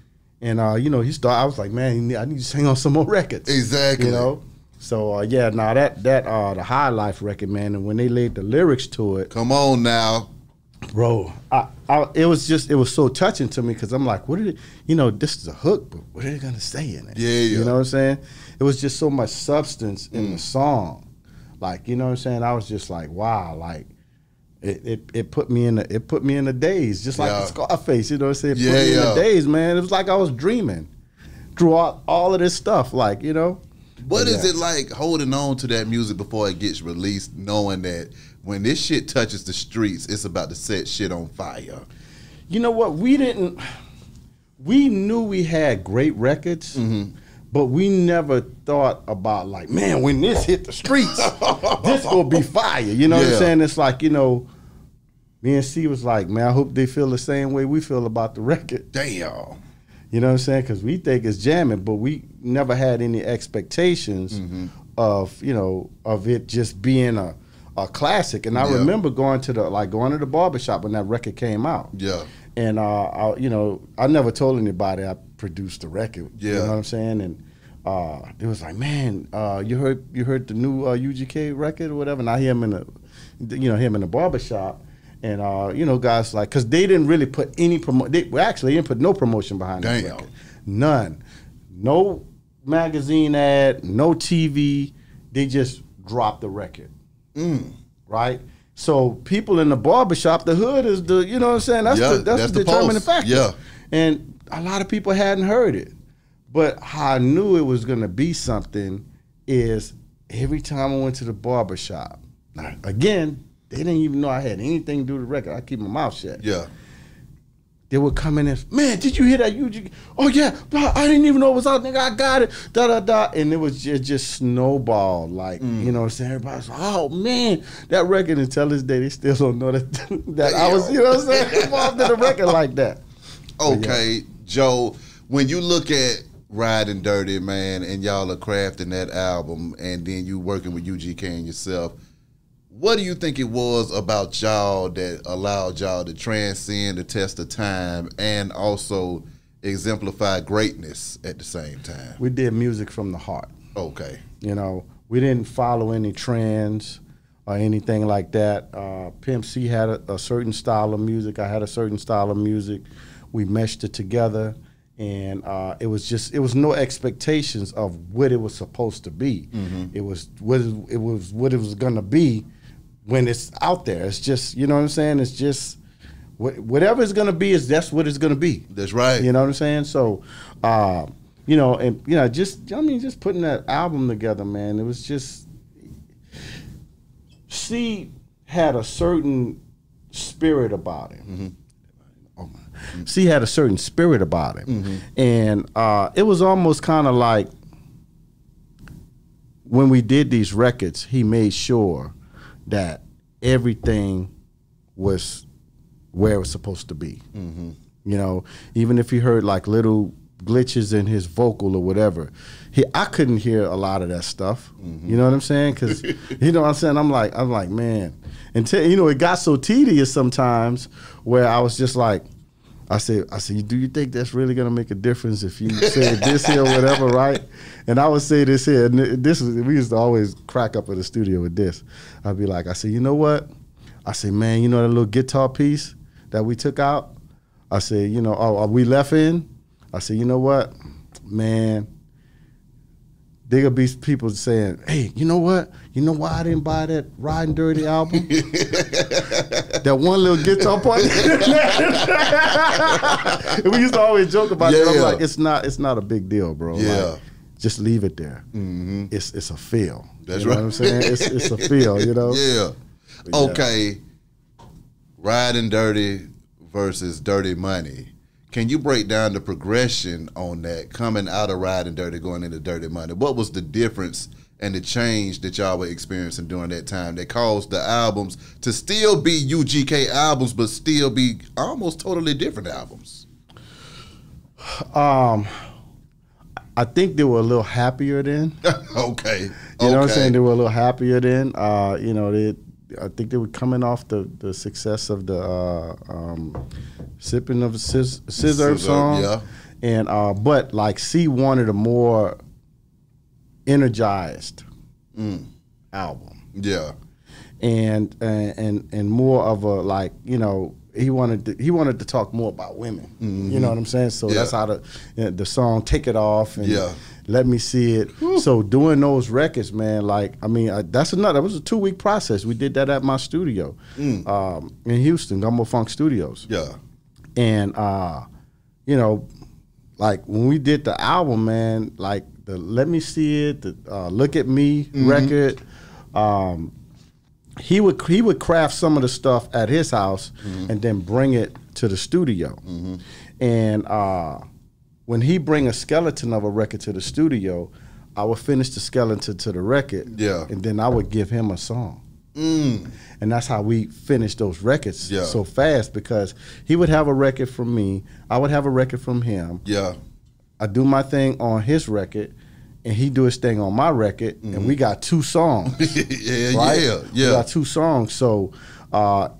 And you know, I was like, man, I need to sing on some more records. Exactly. You know? So that the High Life record, man, and when they laid the lyrics to it. Come on now. Bro, it was so touching to me because I'm like, what did it, this is a hook, but what are they gonna say in it? Yeah. You know what I'm saying? It was just so much substance in the song. Like, you know what I'm saying? I was just like, wow, like it put me in the daze, just like the Scarface, you know what I'm saying? It put me in the daze, man. It was like I was dreaming throughout all of this stuff, like, What is it like holding on to that music before it gets released, knowing that when this shit touches the streets, it's about to set shit on fire? You know what? We knew we had great records, but we never thought about like, man, when this hit the streets, this gonna be fire. You know what I'm saying? It's like, me and C was like, man, I hope they feel the same way we feel about the record. Damn. You know what I'm saying? Because we think it's jamming, but we never had any expectations of it just being a classic. And I remember going to the barbershop when that record came out. Yeah. And I never told anybody I produced the record. Yeah. You know what I'm saying? And it was like, man, you heard the new UGK record or whatever? And I hear him in the barbershop. And guys like, cause they didn't really put any they didn't put no promotion behind this record. None. No magazine ad, no TV. They just dropped the record. Right? So people in the barbershop, the hood is the, you know what I'm saying? That's the determining factor. Yeah. And a lot of people hadn't heard it. But how I knew it was gonna be something is every time I went to the barbershop, now again, they didn't even know I had anything to do with the record. I keep my mouth shut. Yeah. They would come in and, man, did you hear that UGK? Oh, yeah, I didn't even know it was out, nigga, I got it, da-da-da. And it was just snowballed, like, you know what I'm saying? Everybody's like, oh, man, that record, until this day, they still don't know that I was, you know what I'm saying, involved in a record like that. Okay, Joe, when you look at Riding Dirty, man, and y'all are crafting that album, and then you working with UGK and yourself, what do you think it was about y'all that allowed y'all to transcend the test of time and also exemplify greatness at the same time? We did music from the heart. Okay. We didn't follow any trends or anything like that. Pimp C had a certain style of music. I had a certain style of music. We meshed it together, and it was no expectations of what it was supposed to be. It was what it was gonna be. When it's out there, it's just, you know what I'm saying? It's just, whatever it's going to be, that's what it's going to be. That's right. You know what I'm saying? So, just putting that album together, man, it was just, C had a certain spirit about him. C had a certain spirit about him. And it was almost kind of like, when we did these records, he made sure that everything was where it was supposed to be. Even if you heard like little glitches in his vocal or whatever, I couldn't hear a lot of that stuff. You know what I'm saying? Because you know what I'm saying. I'm like, man, until it got so tedious sometimes where I was just like, I said, do you think that's really gonna make a difference if you said this here or whatever, right? And I would say this here, and we used to always crack up in the studio with this. I'd be like, I said, you know what? I said, man, you know that little guitar piece that we took out? I said, we left in? I said, you know what? Man, there gonna be people saying, hey, you know what? You know why I didn't buy that Riding Dirty album? That one little guitar part. We used to always joke about it. I'm like, it's not a big deal, bro. Yeah. Like, just leave it there. It's a feel. That's right. What I'm saying? It's a feel, Yeah. Okay. Riding Dirty versus Dirty Money. Can you break down the progression on that, coming out of Riding Dirty, going into Dirty Money? What was the difference and the change that y'all were experiencing during that time that caused the albums to still be UGK albums, but still be almost totally different albums? I think they were a little happier then. Okay. You know what I'm saying? They were a little happier then. I think they were coming off the success of the Sipping of a Scissor song. Yeah. And but like C wanted a more energized album. Yeah. and more of a like, you know, he wanted to talk more about women. You know what I'm saying? So that's how the song "Take It Off" and "Let Me See It." Whew. So doing those records, man, like that was a 2-week process. We did that at my studio in Houston, Gumbo Funk Studios. Yeah, and you know, like when we did the album, man, like the "Let Me See It," the "Look at Me" record. He would craft some of the stuff at his house and then bring it to the studio. And when he bring a skeleton of a record to the studio, I would finish the skeleton to the record. Yeah. And then I would give him a song. And that's how we finished those records so fast, because he would have a record from me, I would have a record from him. Yeah. I do my thing on his record, and he do his thing on my record, and we got 2 songs. Right? We got 2 songs. So,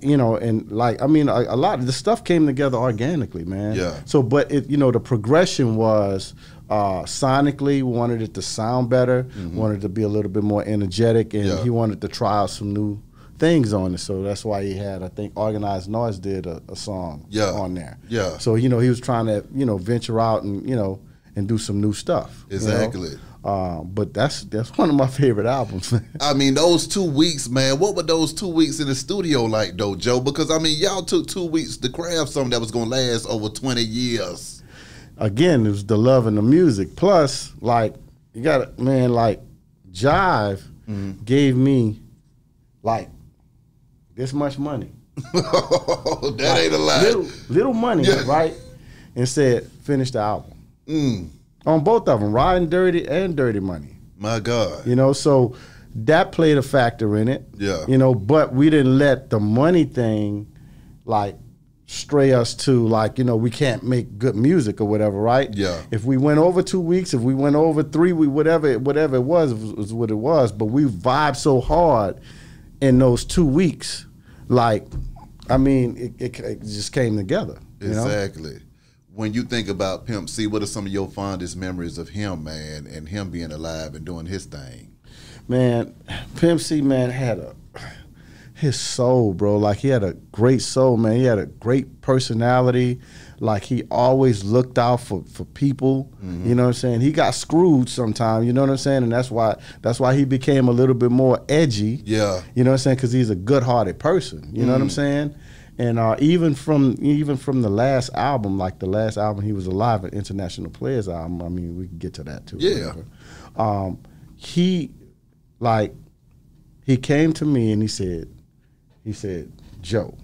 you know, and like, I mean, a lot of the stuff came together organically, man. Yeah. So, but it, you know, the progression was sonically, we wanted it to sound better, wanted it to be a little bit more energetic, and he wanted to try out some new things on it. So that's why he had, I think, Organized Noise did a song on there. Yeah. So, you know, he was trying to, you know, venture out and, you know, and do some new stuff. Exactly. You know? But that's one of my favorite albums. I mean, those 2 weeks, man, what were those 2 weeks in the studio like, though, Joe? Because, I mean, y'all took 2 weeks to craft something that was going to last over 20 years. Again, it was the love and the music. Plus, like, you got to, man, like, Jive gave me, like, this much money. That like, ain't a lot. Little money, right? And said, finish the album. On both of them, Riding Dirty and Dirty Money. My God. You know, so that played a factor in it. Yeah. You know, but we didn't let the money thing, like, stray us to, like, you know, we can't make good music or whatever, right? Yeah. If we went over 2 weeks, if we went over 3, whatever it was what it was. But we vibed so hard in those 2 weeks, like, I mean, it just came together. Exactly. You know? When you think about Pimp C, what are some of your fondest memories of him, man, and him being alive and doing his thing? Man, Pimp C, man, had his soul, bro. Like, he had a great soul, man. He had a great personality. Like, he always looked out for people. You know what I'm saying? He got screwed sometimes, you know what I'm saying? And that's why he became a little bit more edgy. Yeah. You know what I'm saying? Because he's a good-hearted person. You know what I'm saying? And even from the last album, like the last album he was alive, an International Players album, I mean, we can get to that too. Yeah. He came to me and he said, Joe,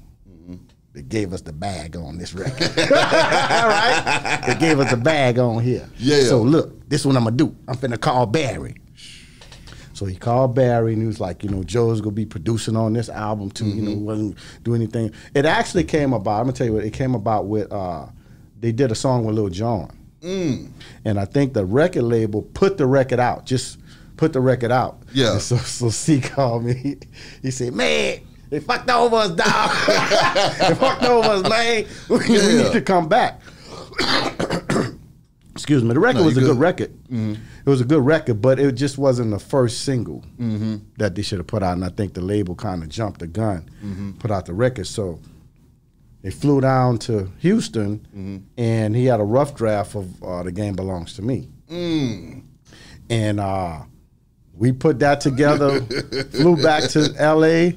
they gave us the bag on this record. All right? They gave us the bag on here. Yeah. So look, this is what I'm gonna do. I'm finna call Barry. So he called Barry and he was like, you know, Joe's gonna be producing on this album too. You know, wasn't do anything. It actually came about. I'm gonna tell you what it came about with. They did a song with Lil Jon, and I think the record label put the record out. Just put the record out. Yeah. And so C called me. He said, "Man, they fucked over us, dog. They fucked over us, man. We need to come back." Excuse me. The record was a good record. It was a good record, but it just wasn't the first single that they should have put out. And I think the label kind of jumped the gun, put out the record. So they flew down to Houston, and he had a rough draft of The Game Belongs to Me. And we put that together, flew back to L.A.,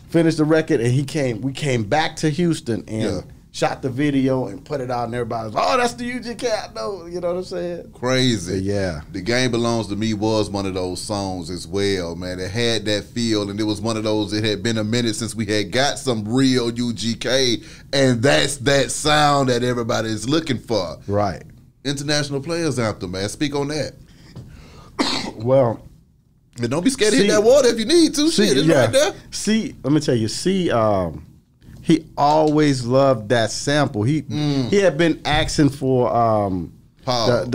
finished the record, and we came back to Houston and shot the video and put it out, and everybody was, oh, that's the UGK, I know, you know what I'm saying? Crazy. But yeah. The Game Belongs to Me was one of those songs as well, man. It had that feel, and it was one of those, it had been a minute since we had got some real UGK, and that's that sound that everybody is looking for. Right. International Players Anthem, man. Speak on that. Well, and don't be scared to hit that water if you need to. Shit, it's right there. See, let me tell you, he always loved that sample. He had been asking for what's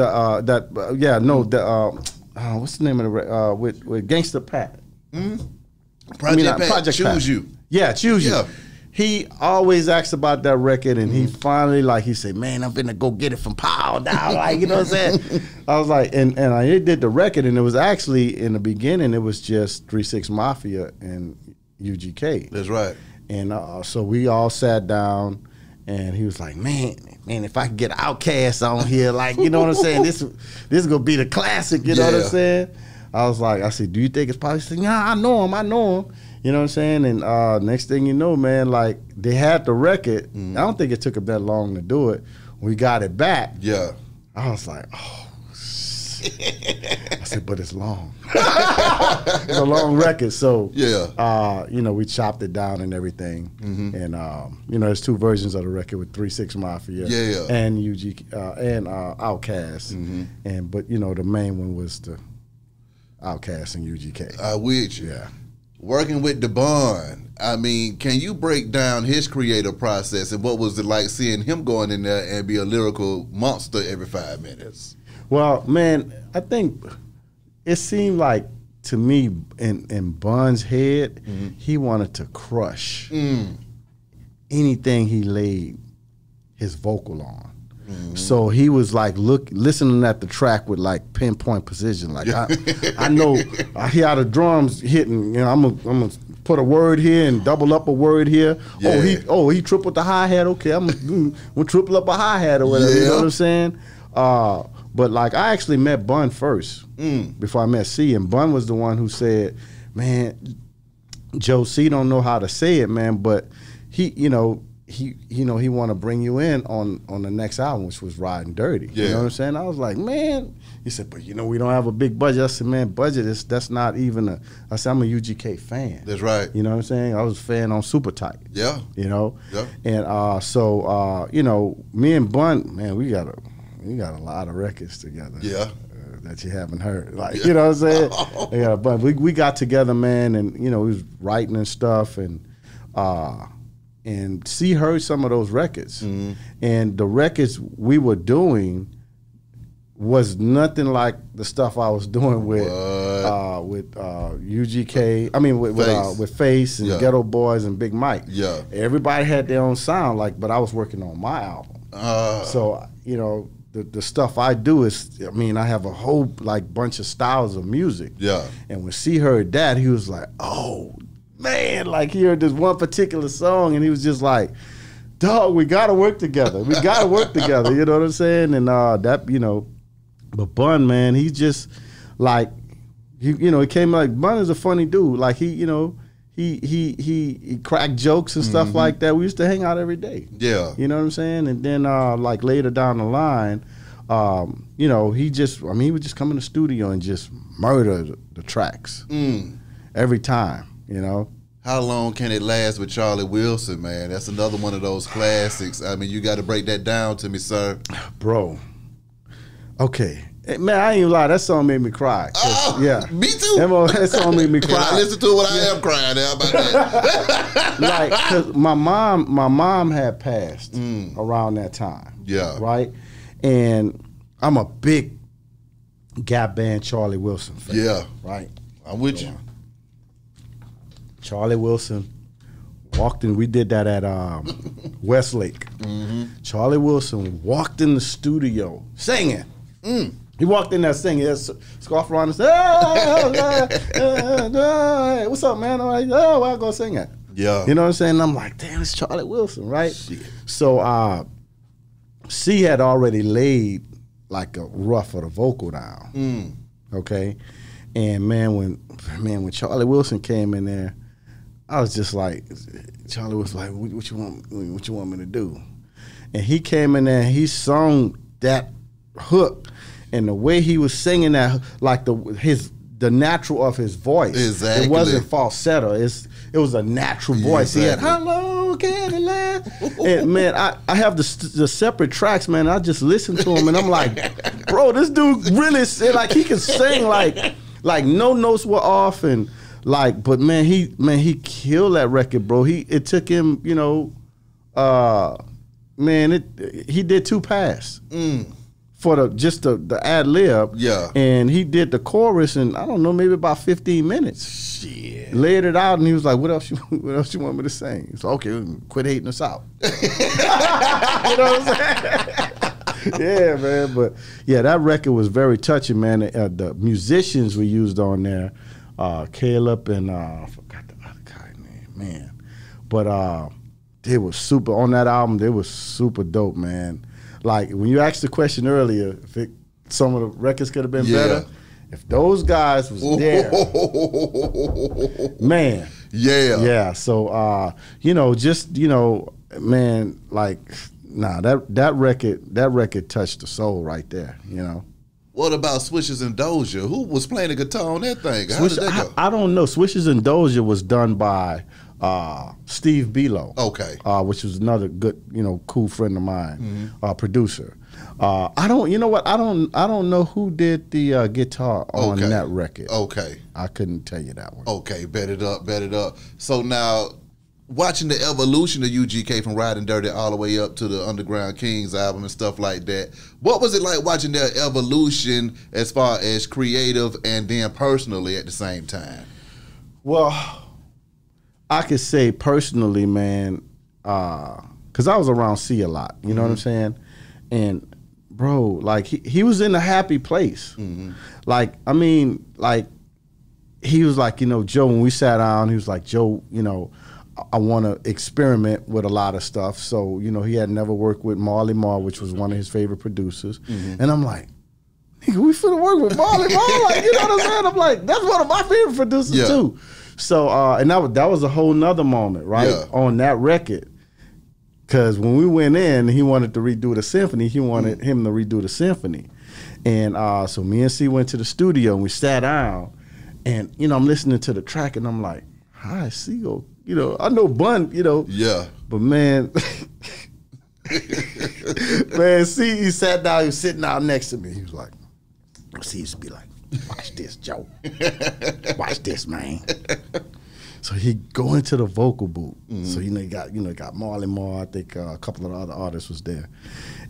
the name of the with Gangsta Pat? Project Pat. Choose Pat. You. Yeah, Choose You. He always asked about that record, and he finally, like, he said, man, I'm finna go get it from Paul now. Like, you know what I'm saying? I was like, and I did the record, and it was actually, in the beginning, it was just 3 6 Mafia and UGK. That's right. And so we all sat down, and he was like, man, if I could get Outkast on here, like, you know what I'm saying? This is gonna be the classic, you know what I'm saying? I said, do you think it's possible? He said, yeah, I know him. You know what I'm saying? And next thing you know, man, like, they had the record. I don't think it took them that long to do it. We got it back. Yeah. I was like, oh, shit. I said, but it's long. It's a long record. So, you know, we chopped it down and everything. And, you know, there's 2 versions of the record with 3 6 Mafia and UGK and Outkast. But, you know, the main one was the Outkast and UGK. I with you. Yeah. Working with DeBon, I mean, can you break down his creative process and what was it like seeing him going in there and be a lyrical monster every 5 minutes? Well, man, I think it seemed like to me in Bun's head, he wanted to crush anything he laid his vocal on. So he was like listening at the track with like pinpoint precision. Like I know I hear how the drums hitting. You know, I'm gonna put a word here and double up a word here. He tripled the hi hat. Okay, I'm gonna triple up a hi hat or whatever. You know what I'm saying? But like I actually met Bun first before I met C, and Bun was the one who said, "Man, Joe C don't know how to say it, man, but he want to bring you in on the next album, which was Riding Dirty." You know what I'm saying? I was like, man. He said, but you know, we don't have a big budget. I said, man, that's not even I said, I'm a UGK fan. That's right. You know what I'm saying? I was a fan on Super Tight. Yeah. You know? Yeah. And you know, me and Bun, man, we got a lot of records together. Yeah. That you haven't heard. Like, you know what I'm saying? Yeah, but we got together, man, and you know, we was writing and stuff, and C heard some of those records, and the records we were doing was nothing like the stuff I was doing with UGK. I mean, with Face and Geto Boyz and Big Mike. Yeah, everybody had their own sound, like, but I was working on my album. So you know, the stuff I do is, I mean, I have a whole like bunch of styles of music. Yeah, and when C heard that, he was like, oh. Man, like he heard this one particular song and he was just like, dog, we gotta work together. We gotta work together, you know what I'm saying? And that, you know, but Bun, man, he just like, he came like, Bun is a funny dude. Like he, you know, he cracked jokes and stuff like that. We used to hang out every day. Yeah. You know what I'm saying? And then like later down the line, you know, he would just come in the studio and just murder the tracks every time. You know, how long can it last with Charlie Wilson, man? That's another one of those classics. I mean, you got to break that down to me, sir. Bro, okay, man, I ain't even lie. That song made me cry. Yeah, me too. That song made me cry. I listen to it when I am crying. How about that? Like, cause my mom had passed around that time. Yeah, right. And I'm a big Gap Band Charlie Wilson fan. Yeah, right. I'm with you. Charlie Wilson walked in. We did that at Westlake. Charlie Wilson walked in the studio singing. He walked in there singing. He had a scarf around his head. What's up, man? I'm like, oh, where I go sing at? Yeah. You know what I'm saying? And I'm like, damn, it's Charlie Wilson, right? Shit. So C had already laid like a rough of the vocal down. Okay? And man, when Charlie Wilson came in there, I was just like, Charlie was like, what you want me to do? And he came in there and he sung that hook, and the way he was singing that, like the natural of his voice. Exactly. It wasn't falsetto. It was a natural voice. Exactly. He had, how long can it last? And man, I have the separate tracks, man. I just listen to him and I'm like, bro, this dude really, like he can sing like no notes were off, and like, but man, he killed that record, bro. It took him, you know, he did 2 passes for the ad lib. Yeah. And he did the chorus in, I don't know, maybe about 15 minutes. Shit. Laid it out, and he was like, what else you want me to sing? He's like, okay, quit hating us out. You know what I'm saying? Yeah, man. But yeah, that record was very touching, man. The musicians we used on there, Caleb and I forgot the other guy's name. man. But it was super on that album. They was super dope, man. Like when you asked the question earlier, if some of the records could have been better, if those guys was there, man. Yeah. So man, like that record touched the soul right there. What about Swishers and Doja? Who was playing the guitar on that thing? How did that go? I don't know. Swishers and Doja was done by Steve Belo. Okay. Which was another good, cool friend of mine, producer. I don't know who did the guitar on that record. Okay. I couldn't tell you that one. Okay, bet it up. So now, watching the evolution of UGK from Riding Dirty all the way up to the Underground Kings album and stuff like that, what was it like watching their evolution as far as creative and then personally at the same time? Well, I could say personally, man, because I was around C a lot, you know what I'm saying? And bro, like he was in a happy place. Like, I mean, like he was like, Joe, when we sat down, he was like, Joe, I want to experiment with a lot of stuff. So, he had never worked with Marley Marl, which was one of his favorite producers. And I'm like, nigga, we finna work with Marley Marl. Like, you know what I'm saying? I'm like, that's one of my favorite producers too. So, and that was a whole nother moment, right? On that record. Because when we went in, he wanted to redo the symphony. He wanted him to redo the symphony. And so me and C went to the studio and we sat down. And, I'm listening to the track and I'm like, hi, C, I know Bun, Yeah. But man, man, see, he sat down, he was sitting out next to me. He was like, C used to be like, watch this, Joe. Watch this, man. So he go into the vocal booth. So, he got Marley Marl, I think a couple of the other artists was there.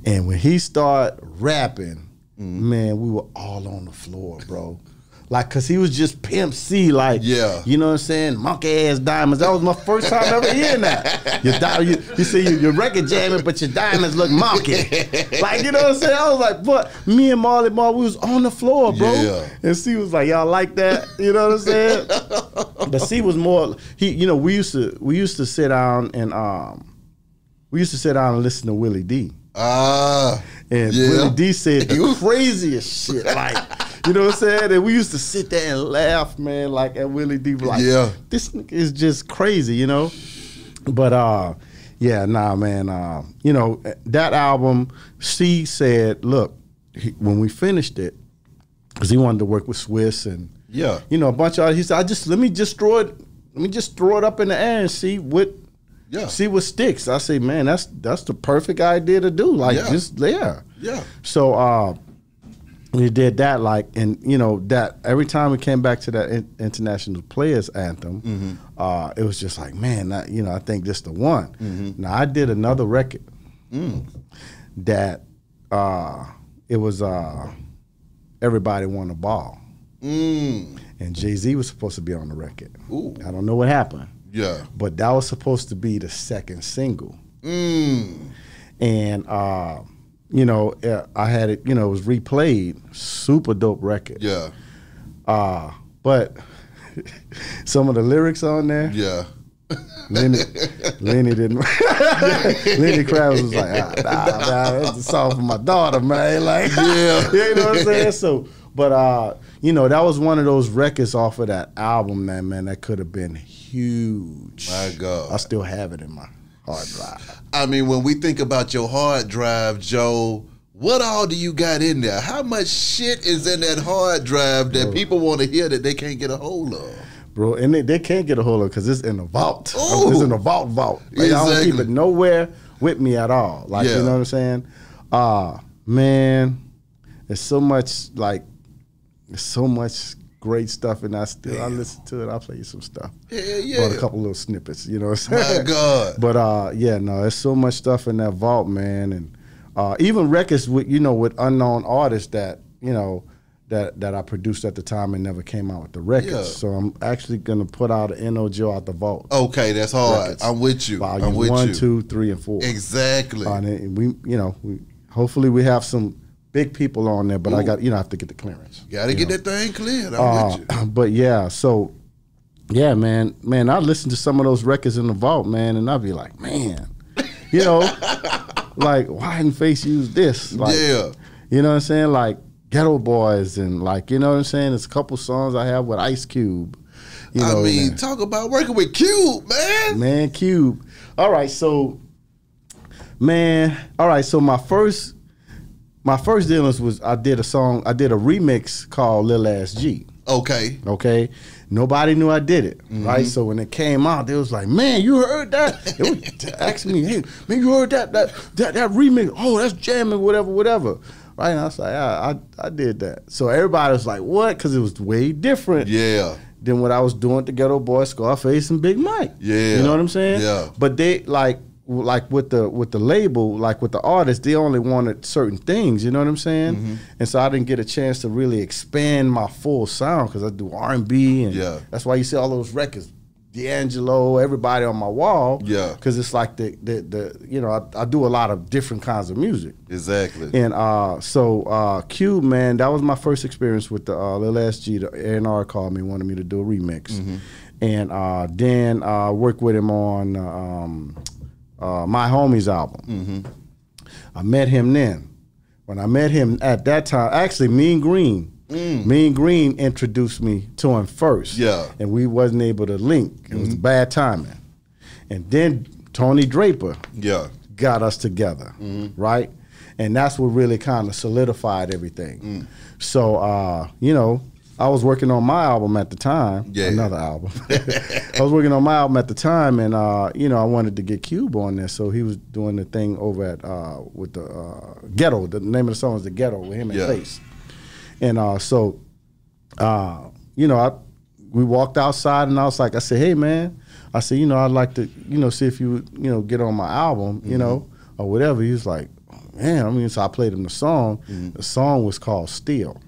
And when he started rapping, man, we were all on the floor, bro. Like, cause he was just Pimp C, like, you know what I'm saying? Monkey ass diamonds. That was my first time ever hearing that. You see, your record jamming, but your diamonds look monkey. Like, you know what I'm saying? I was like, but me and Marley Marl, we was on the floor, bro. Yeah. And C was like, y'all like that? You know what I'm saying? But C was more, we used to sit down and listen to Willie D. And Willie D said the craziest shit, like. You know what I'm saying? And we used to sit there and laugh, man, like at Willie D. Like, this nigga is just crazy, But man, that album, C said, look, when we finished it, because he wanted to work with Swiss and a bunch of others, he said, let me just throw it up in the air and see what sticks. I say, man, that's the perfect idea to do. Like So we did that, like, and that every time we came back to that International Players Anthem, it was just like, man, I think this the one. Now I did another record that it was Everybody Want a Ball, and Jay-Z was supposed to be on the record. I don't know what happened. But that was supposed to be the second single, and. I had it, it was replayed, super dope record. But some of the lyrics on there, Lenny didn't. Lenny Kravitz was like, nah, that's a song for my daughter, man. Like, you know what I'm saying? So, but that was one of those records off of that album, man, that could have been huge. My God, I still have it in my hard drive. I mean, when we think about your hard drive, Joe, what all do you got in there? How much shit is in that hard drive that people want to hear that they can't get a hold of? Bro, and they can't get a hold of because it's in the vault. It's in the vault. Like, I don't keep it nowhere with me at all. Like, you know what I'm saying? Man, there's so much great stuff, and I listen to it. I'll play you some stuff. But a couple little snippets, you know what I'm saying? My God. But there's so much stuff in that vault, man, and even records with unknown artists that that I produced at the time and never came out with the records. So I'm actually gonna put out an N.O. Joe out the vault. Okay, that's hard. Records. I'm with you. I'm with 1, 2, 3, and 4. Exactly. And we hopefully we have some big people on there, but I got I have to get the clearance. Got to get that thing cleared. I'm with you. But yeah, so Yeah, man. Man, I listen to some of those records in the vault, man, and I'd be like, man, you know, like, why didn't Face use this? Like, yeah. You know what I'm saying? Like, Geto Boyz and, like, you know what I'm saying? There's a couple songs I have with Ice Cube. You know, I mean, talk about working with Cube, man. Man, Cube. All right, so, man, all right, so my first dealings was I did a remix called Lil Ass G. Okay. Nobody knew I did it, right? So when it came out, they was like, "Man, you heard that?" It was asking me, "Hey, man, you heard that remix? Oh, that's jamming, whatever." Right? And I was like, I did that. So everybody was like, "What?" Because it was way different. Yeah. Than what I was doing to Geto Boyz, Scarface, and Big Mike. Yeah. You know what I'm saying? Yeah. But they like with the label, like with the artist, they only wanted certain things. You know what I'm saying? And so I didn't get a chance to really expand my full sound because I do R&B, and that's why you see all those records, D'Angelo, everybody on my wall. Yeah. Because it's like the you know, I do a lot of different kinds of music. Exactly. And so Cube, man, that was my first experience with the Lil SG. The A&R called me, wanted me to do a remix, and then worked with him on My Homies album. I met him then. When I met him at that time, actually, Mean Green introduced me to him first. Yeah. And we wasn't able to link. It was bad timing. And then Tony Draper got us together, right? And that's what really kind of solidified everything. So, you know, I was working on my album at the time, another album. I was working on my album at the time, and you know, I wanted to get Cube on there, so he was doing the thing over at with the Ghetto. The name of the song was The Ghetto with him and Face. And so, you know, we walked outside, and I said, hey man, I said, you know, I'd like to, you know, see if you would, you know, get on my album, you know, or whatever. He was like, oh, man, I mean, so I played him the song. The song was called Steel.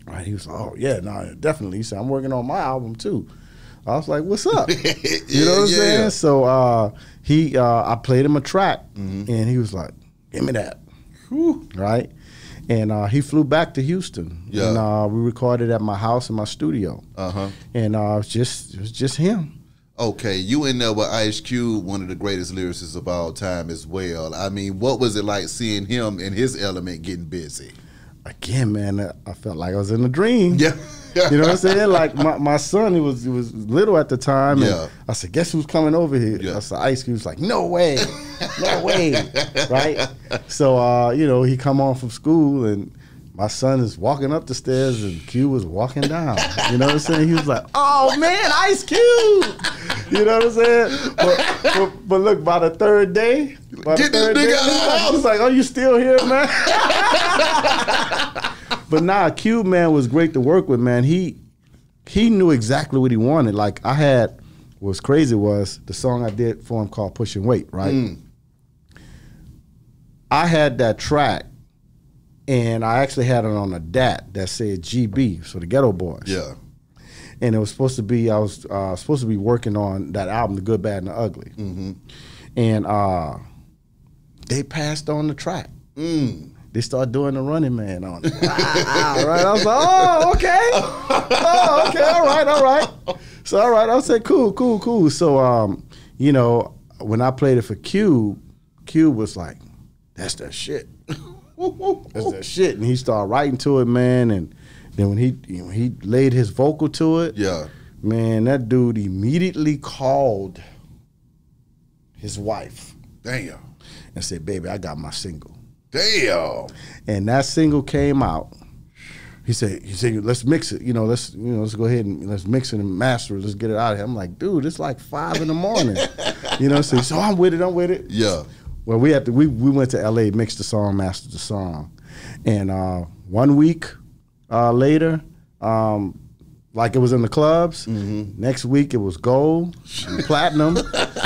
Right, he was like, oh yeah, no, definitely. He said, I'm working on my album too. I was like, what's up? You know what I'm saying? So I played him a track, and he was like, give me that. Right? And he flew back to Houston. And we recorded at my house in my studio. And it was just him. Okay, you in there with Ice Cube, one of the greatest lyricists of all time as well. I mean, what was it like seeing him in his element getting busy? Again, man, I felt like I was in a dream. Yeah. You know what I'm saying? Like my son, he was little at the time. And I said, guess who's coming over here? I said, Ice Cube. Was like, no way. No way. Right? So, you know, he come on from school, and my son is walking up the stairs, and Cube was walking down. You know what I'm saying? He was like, oh, man, Ice Cube. You know what I'm saying? But look, by the third day, get this nigga out of the house. He was like, oh, you still here, man? But nah, Cube, man, was great to work with, man. He knew exactly what he wanted. Like, what's crazy was the song I did for him called Pushing Weight, right? I had that track, and I actually had it on a DAT that said GB, so the Geto Boyz. Yeah. And it was supposed to be, I was supposed to be working on that album, The Good, Bad, and the Ugly. And they passed on the track. They started doing the Running Man on it. Right? I was like, oh, okay. Oh, okay, all right. So, all right, I said, cool. So, you know, when I played it for Cube, Cube was like, that's that shit. That's that shit. And he started writing to it, man. And then when he laid his vocal to it, man, that dude immediately called his wife. Damn. And said, baby, I got my single. Damn. And that single came out. He said, let's mix it. Let's go ahead and let's mix it and master it. Let's get it out of here. I'm like, dude, it's like 5 in the morning. So I'm with it. Yeah. Well, we went to LA, mixed the song, mastered the song. And 1 week later, like it was in the clubs. Next week it was gold, and platinum.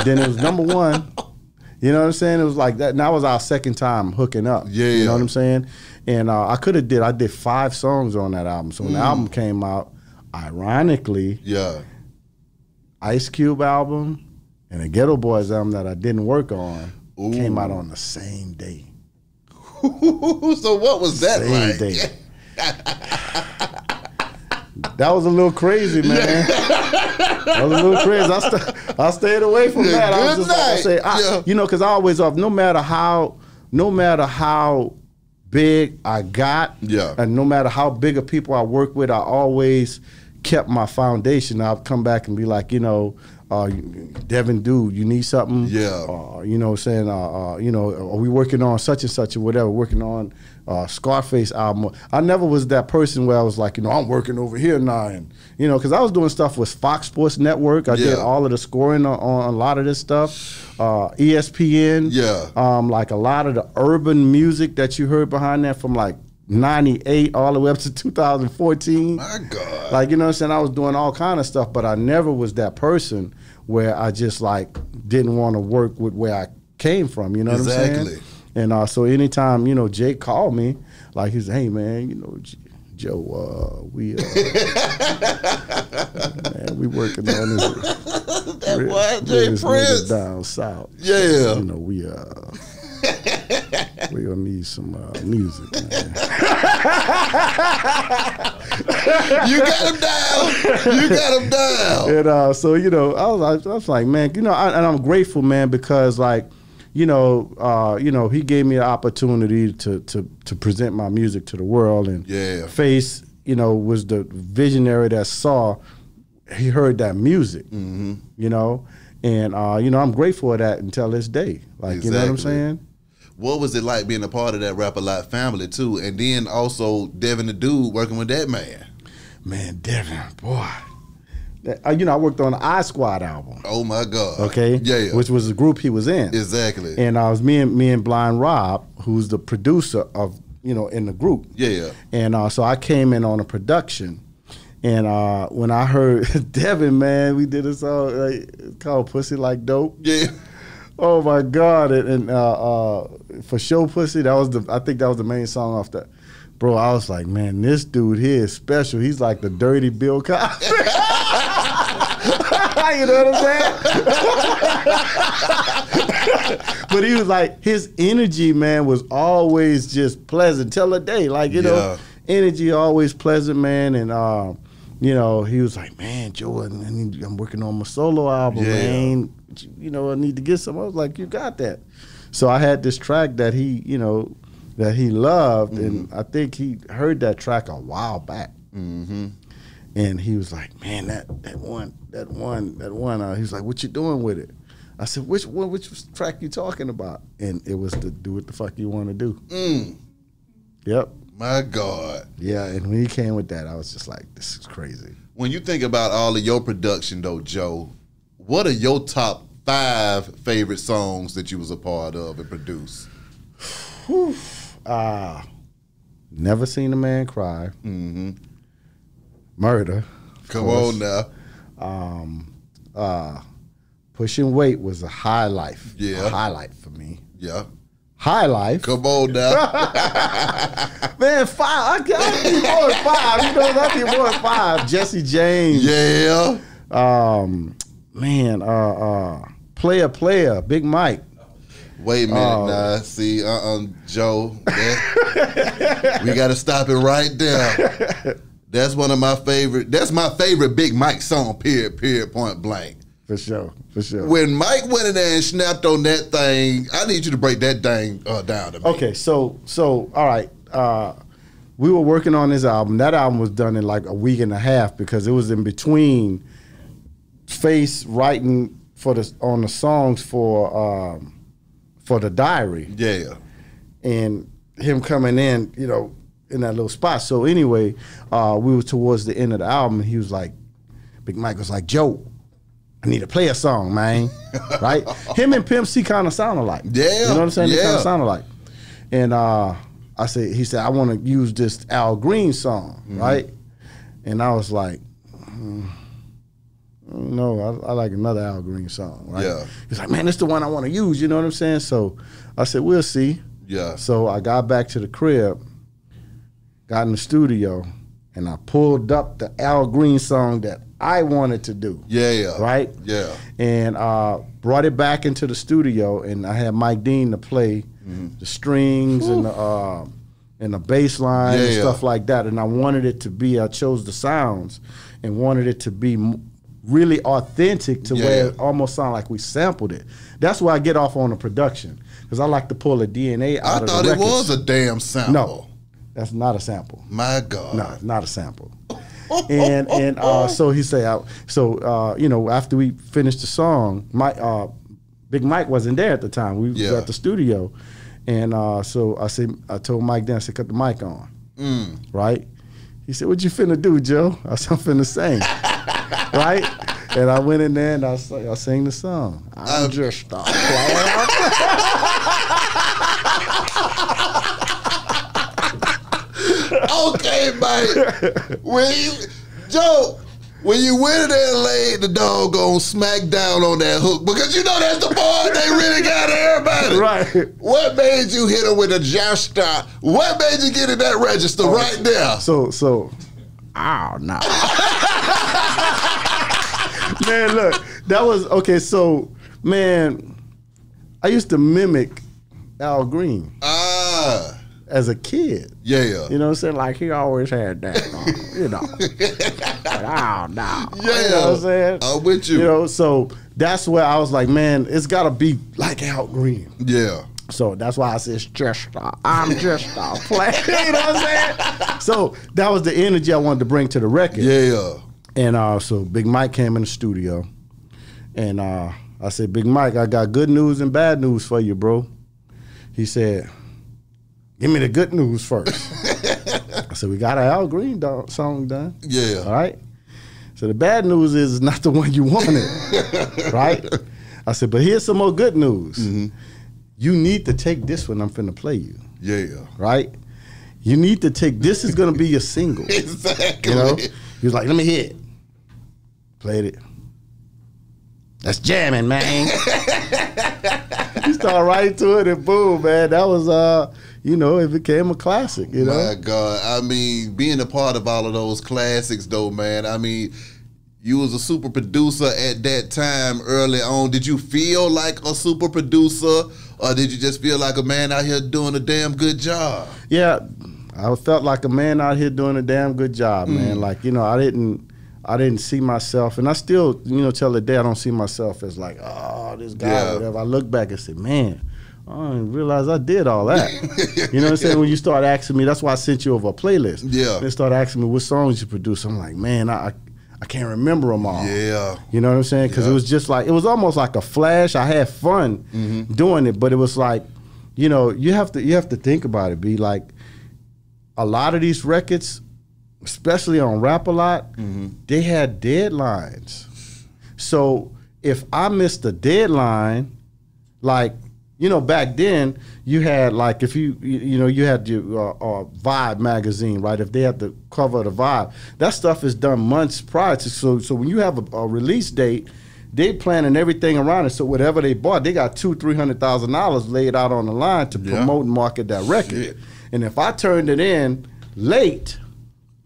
Then it was #1. You know what I'm saying? It was like that. And that was our second time hooking up. Yeah. You know what I'm saying? And I did 5 songs on that album. So when the album came out, ironically, Ice Cube album and the Geto Boyz album that I didn't work on came out on the same day. So what was that like? Same day. That was a little crazy, man. I was a little crazy. I stayed away from that. I was just like I say, you know, because I always no matter how big I got, and no matter how big of people I work with, I always kept my foundation. I'll come back and be like, you know, Devin, dude, you need something? Yeah. You know what I'm saying? You know, are we working on such and such or whatever, working on Scarface album? I never was that person where I was like, you know, I'm working over here now. And, you know, because I was doing stuff with Fox Sports Network. I did all of the scoring on a lot of this stuff. ESPN. Like a lot of the urban music that you heard behind that from like 98 all the way up to 2014. My God. Like, you know what I'm saying? I was doing all kind of stuff, but I never was that person where I just like didn't want to work with where I came from, you know what I'm saying? And so anytime, you know, Jake called me, like he said, hey man, you know, Joe, we man, we working on this. That boy, Jay Prince down south. Yeah. You know, we gonna need some music, man. You got him down. You got him down. And so, you know, I was like, man, you know, and I'm grateful, man, because like, you know, he gave me an opportunity to present my music to the world, and Face, you know, was the visionary that saw, he heard that music, you know, and you know, I'm grateful for that until this day. Like, you know what I'm saying? What was it like being a part of that Rap a Lot family too, and then also Devin the Dude working with that man? Man, Devin, boy. You know, I worked on the I Squad album. Oh my God. Okay. Yeah. Which was the group he was in. Exactly. And I was me and Blind Rob, who's the producer of, you know, in the group. Yeah. And so I came in on a production, and when I heard Devin, man, we did a song like, called "Pussy Like Dope." Yeah. Oh my God. And for Show Pussy, I think that was the main song off that. Bro, I was like, man, this dude here is special. He's like the dirty Bill Cosby. You know what I'm saying? But he was like, his energy, man, was always just pleasant till the day. Like, you know, energy always pleasant, man. And, you know, he was like, man, Joe, I'm working on my solo album, man. You know, I need to get some. I was like, you got that. So I had this track that he, you know, that he loved, and I think he heard that track a while back. And he was like, man, that one. He was like, what you doing with it? I said, which track you talking about? And it was the Do What the Fuck You Want to Do. Yep. My God. Yeah, and when he came with that, I was just like, this is crazy. When you think about all of your production though, Joe, what are your top 5 favorite songs that you was a part of and produced? Never Seen a Man Cry. Murder. Come on now. Pushing Weight was a high life. Yeah. A highlight for me. Yeah. High Life. Come on now. Man, 5. I need more than 5. You know, I need more than 5. Jesse James. Yeah. Man, Player, Big Mike. Wait a minute now. See, Joe, we got to stop it right there. That's one of my favorite. That's my favorite Big Mike song, period, point blank. For sure. When Mike went in there and snapped on that thing, I need you to break that thing down to me. Okay, so all right. We were working on this album. That album was done in like a week and a half because it was in between Face writing on the songs for the diary. Yeah. And him coming in, you know, in that little spot. So anyway, we were towards the end of the album, and he was like, Big Mike was like, Joe, I need to play a song, man. Right? Him and Pimp C kind of sound alike. Yeah. You know what I'm saying? They kind of sound alike. And he said, I want to use this Al Green song, right? And I was like, no, I like another Al Green song, right? Yeah. He's like, man, this the one I want to use, you know what I'm saying? So I said, we'll see. Yeah. So I got back to the crib, got in the studio, and I pulled up the Al Green song that I wanted to do. Yeah. Right? Yeah. And brought it back into the studio, and I had Mike Dean to play the strings and the bass line and stuff like that. And I wanted it to be, I chose the sounds and wanted it to be really authentic to Yeah. where it almost sound like we sampled it. That's where I get off on the production because I like to pull the DNA out I of the thought it records. was a damn sample. No, that's not a sample. My God. No, not a sample. And so he said, you know, after we finished the song, Big Mike wasn't there at the time. We was at the studio, and so I told Mike then, I said, cut the mic on, right? He said, what you finna do, Joe? I said, I'm finna sing, right? And I went in there and I sang the song. I'm just a player. Okay, Mike. When you went in there and laid the doggone smack down on that hook, because you know that's the part they really got everybody. Right. What made you hit him with a gesture? What made you get in that register right there? So, oh no. Man, look, that was, okay, so, man, I used to mimic Al Green as a kid. Yeah. You know what I'm saying? Like, he always had that, you know. But, oh, no. Yeah. You know what I'm saying? I'm with you. You know, so that's where I was like, man, it's got to be like Al Green. Yeah. So that's why I said, I'm just a player. You know what I'm saying? So that was the energy I wanted to bring to the record. Yeah. And so Big Mike came in the studio, and I said, Big Mike, I got good news and bad news for you, bro. He said, give me the good news first. I said, we got an Al Green song done. Yeah. All right? So the bad news is it's not the one you wanted, right? I said, but here's some more good news. You need to take this one I'm finna play you. Yeah. Right? You need to take, this is gonna be your single. Exactly. You know? He was like, let me hear it. Played it. That's jamming, man. He started right to it and boom, man. That was, you know, it became a classic, you know? My God. I mean, being a part of all of those classics, though, man, I mean, you was a super producer at that time early on. Did you feel like a super producer, or did you just feel like a man out here doing a damn good job? Yeah, I felt like a man out here doing a damn good job, man. Like, you know, I didn't see myself, and I still, you know, till the day I don't see myself as like, oh, this guy or whatever. I look back and say, man, I didn't realize I did all that. You know what I'm saying? When you start asking me, that's why I sent you over a playlist. Yeah. They start asking me what songs you produce. I'm like, man, I can't remember them all. Yeah. You know what I'm saying? Because it was just like, it was almost like a flash. I had fun doing it, but it was like, you know, you have to think about it, be like, a lot of these records, especially on Rap A Lot, they had deadlines. So if I missed a deadline, like, you know, back then you had like, if you know, you had your Vibe magazine, right? If they had the cover of the Vibe, that stuff is done months prior to. So when you have a release date, they planning everything around it. So whatever they bought, they got $200,000-$300,000 laid out on the line to promote and market that record. Shit. And if I turned it in late,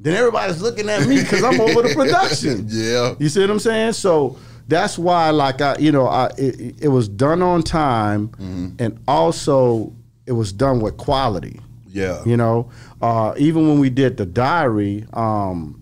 then everybody's looking at me because I'm over the production. Yeah. You see what I'm saying? So that's why, like, it was done on time, and also it was done with quality. Yeah. You know, even when we did the diary, the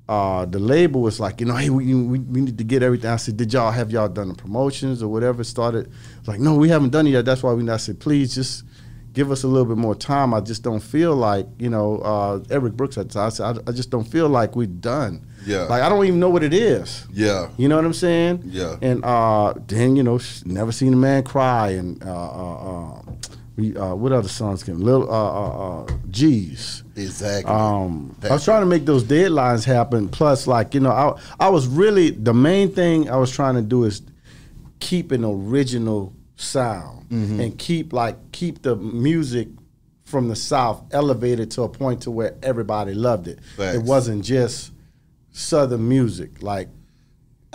label was like, you know, hey, we need to get everything. I said, have y'all done the promotions or whatever? It started like, no, we haven't done it yet. That's why I said, please just give us a little bit more time. I just don't feel like, you know, Eric Brooks had I said, I just don't feel like we're done. Yeah. Like, I don't even know what it is. Yeah. You know what I'm saying? Yeah. And then, you know, Never Seen a Man Cry, and what other songs came? G's. Exactly. I was trying to make those deadlines happen. Plus, like, you know, I was really, the main thing I was trying to do is keep an original sound and keep the music from the South elevated to a point to where everybody loved it. Facts. It wasn't just Southern music. Like,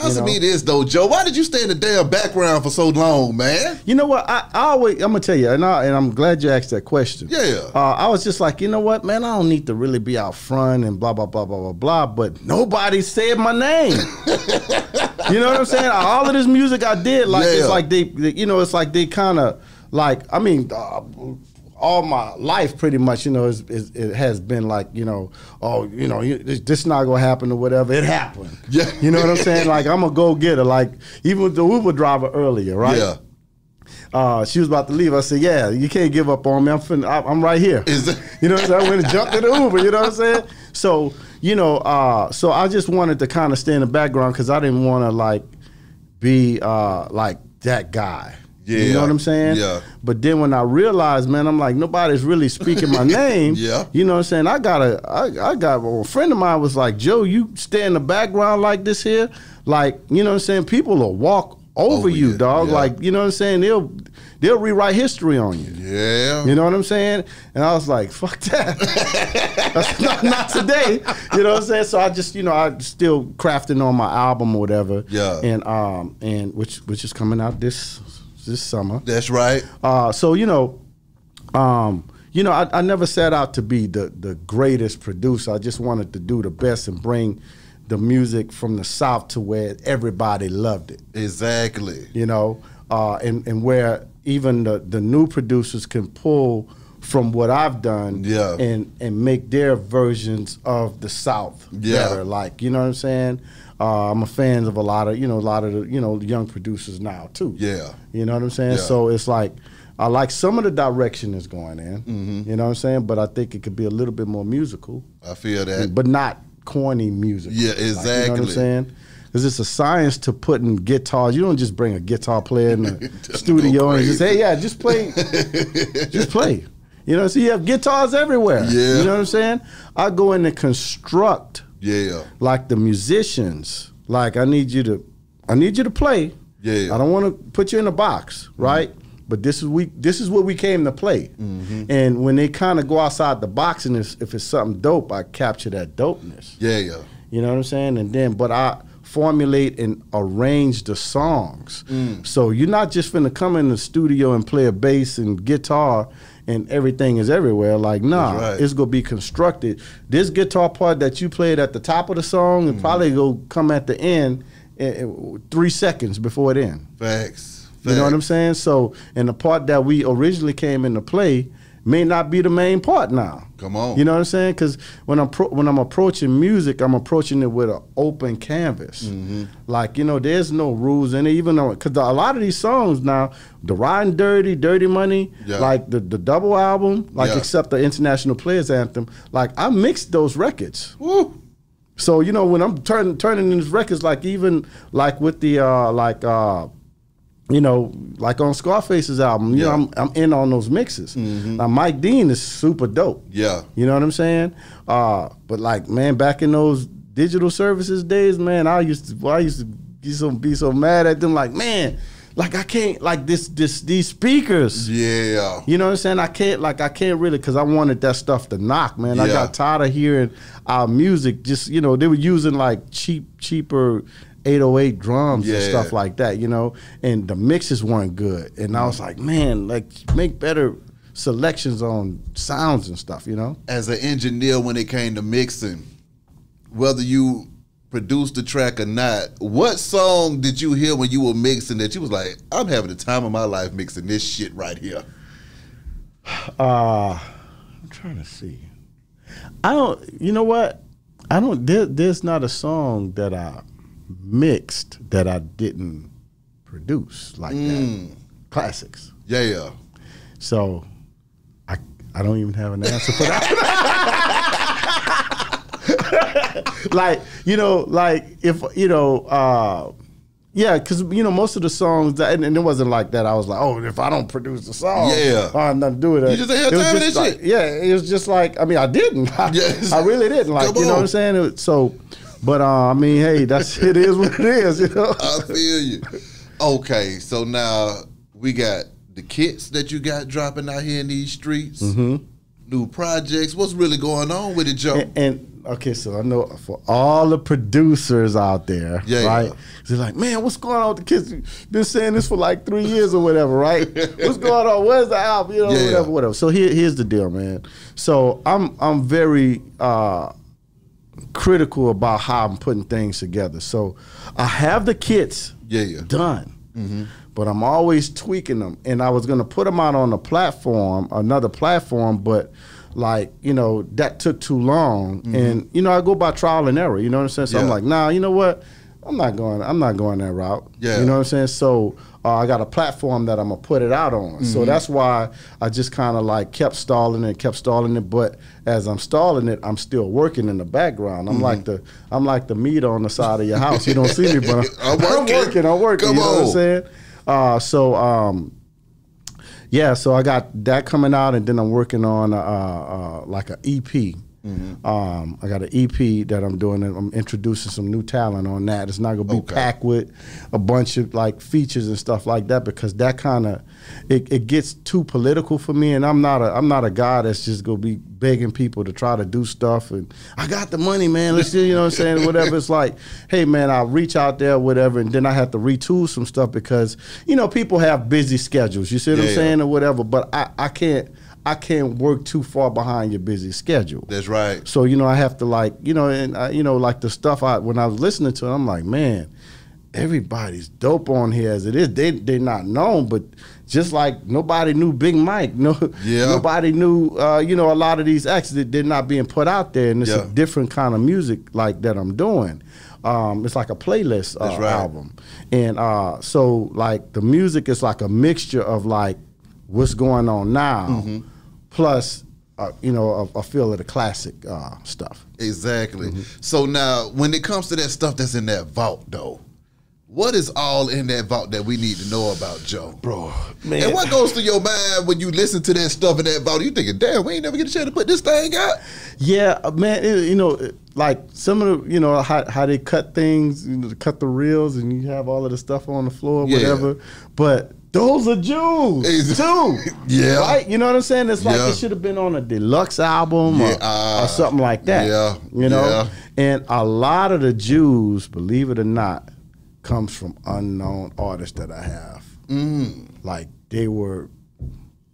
Answer me this though, Joe. Why did you stay in the damn background for so long, man? You know what? I always, I'm gonna tell you, and I'm glad you asked that question. Yeah. I was just like, you know what, man? I don't need to really be out front and blah blah blah blah blah blah. But nobody said my name. You know what I'm saying? All of this music I did, like, it's like they you know, it's like they kind of like, I mean, all my life pretty much, you know, it has been like, you know, oh, you know, this not gonna happen or whatever. It happened. Yeah. You know what I'm saying? Like, I'm a go-getter. Like, even with the Uber driver earlier, right? Yeah. She was about to leave. I said, yeah, you can't give up on me. I'm right here. You know what I'm saying? I went and jumped in the Uber, you know what I'm saying? So, you know, so I just wanted to kind of stay in the background because I didn't want to, like, be like that guy. Yeah. You know what I'm saying? Yeah. But then when I realized, man, I'm like, nobody's really speaking my name. Yeah. You know what I'm saying? I got a friend of mine was like, Joe, you stay in the background like this here, like, you know what I'm saying? People will walk over you, dog. Yeah. Like, you know what I'm saying? They'll rewrite history on you. Yeah. You know what I'm saying? And I was like, fuck that. That's not today. You know what I'm saying? So I just, you know, I still crafting on my album or whatever. Yeah. And which is coming out this summer. That's right. So you know, I never set out to be the greatest producer. I just wanted to do the best and bring the music from the South to where everybody loved it. Exactly. You know, and where even the new producers can pull from what I've done, yeah, and make their versions of the South better. Like, you know what I'm saying? I'm a fan of a lot of the young producers now too. Yeah. You know what I'm saying? Yeah. So it's like, I like some of the direction is going in. Mm-hmm. You know what I'm saying? But I think it could be a little bit more musical. I feel that. But not corny music. Yeah, exactly. Like, you know what I'm saying? Because it's a science to putting guitars. You don't just bring a guitar player in the studio and just, hey, yeah, just play. Just play. You know, so you have guitars everywhere. Yeah. You know what I'm saying? I go in and construct. Yeah. Like the musicians. Like, I need you to play. Yeah. I don't want to put you in a box, right? Mm-hmm. But this is what we came to play. Mm-hmm. And when they kind of go outside the box, and if it's something dope, I capture that dopeness. Yeah, yeah. You know what I'm saying? And then, but I formulate and arrange the songs. So you're not just finna come in the studio and play a bass and guitar and everything is everywhere. Like, nah, right. It's gonna be constructed. This guitar part that you played at the top of the song and probably go come at the end 3 seconds before it ends. Facts. You know what I'm saying? So, and the part that we originally came in to play may not be the main part now. Come on. You know what I'm saying? Because when I'm approaching music, I'm approaching it with an open canvas. Mm-hmm. Like, you know, there's no rules in it. Even though, because a lot of these songs now, the Riding Dirty, Dirty Money, like the double album, like except the International Players Anthem, like I mixed those records. Woo. So, you know, when I'm turning in these records, like even like with the you know, like on Scarface's album, you know, I'm in on those mixes. Mm-hmm. Now, Mike Dean is super dope. Yeah. You know what I'm saying? But like, man, back in those digital services days, man, I used to be so mad at them. Like, man, like I can't, like these speakers. Yeah. You know what I'm saying? I can't really, because I wanted that stuff to knock, man. I got tired of hearing our music. Just, you know, they were using like cheaper 808 drums and stuff like that, you know, and the mixes weren't good. And I was like, man, like, make better selections on sounds and stuff, you know? As an engineer, when it came to mixing, whether you produced the track or not, what song did you hear when you were mixing that you was like, I'm having the time of my life mixing this shit right here? I'm trying to see. You know what? There's not a song that I mixed that I didn't produce like that. Classics. Yeah. So I don't even have an answer for that. Like, you know, like if, you know, because, you know, most of the songs, and it wasn't like that. I was like, oh, if I don't produce the song, I have nothing to do with it. You just ain't have time for this shit. Yeah, it was just like, I mean, I didn't. I really didn't. Like, you know what I'm saying? But I mean, hey, it is what it is, you know. I feel you. Okay, so now we got the kits that you got dropping out here in these streets, new projects. What's really going on with it, Joe? And okay, so I know for all the producers out there, right? They're like, man, what's going on with the kids? Been saying this for like 3 years or whatever, right? What's going on? Where's the album? You know, whatever. So here's the deal, man. So I'm very critical about how I'm putting things together. So I have the kits done, but I'm always tweaking them. And I was gonna put them out on a platform, another platform, but like, you know, that took too long. And, you know, I go by trial and error, you know what I'm saying? So I'm like, nah, you know what? I'm not going that route. Yeah. You know what I'm saying? So I got a platform that I'm gonna put it out on. So that's why I just kind of like kept stalling it. But as I'm stalling it, I'm still working in the background. I'm like the meat on the side of your house. You don't see me, but I'm working. Come you know on. what I'm saying? Yeah, so I got that coming out, and then I'm working on like an EP. I got an EP that I'm doing, and I'm introducing some new talent on that. It's not gonna be packed with a bunch of like features and stuff like that, because that kind of it gets too political for me, and I'm not a guy that's just gonna be begging people to try to do stuff. And I got the money, man. Let's do, you know what I'm saying? Whatever. It's like, hey, man, I'll reach out there, whatever, and then I have to retool some stuff because, you know, people have busy schedules. You see what I'm saying, or whatever. But I can't work too far behind your busy schedule. That's right. So, you know, I have to like, you know, and you know, like the stuff when I was listening to it, I'm like, man, everybody's dope on here as it is. They're not known, but just like nobody knew Big Mike, nobody knew, you know, a lot of these acts that they're not being put out there, and it's a different kind of music like that I'm doing. It's like a playlist album, and so like the music is like a mixture of like what's going on now, plus you know, a feel of the classic stuff. Exactly. So now, when it comes to that stuff that's in that vault, though, what is all in that vault that we need to know about, Joe? Bro, man. And what goes through your mind when you listen to that stuff in that vault? You thinking, damn, we ain't never get a chance to put this thing out? Yeah, man, you know, like some of the, you know, how they cut things, you know, cut the reels, and you have all of the stuff on the floor, whatever. But those are Jews, too. Right? You know what I'm saying? It's like it should have been on a deluxe album or something like that. You know? And a lot of the Jews, believe it or not, comes from unknown artists that I have. Like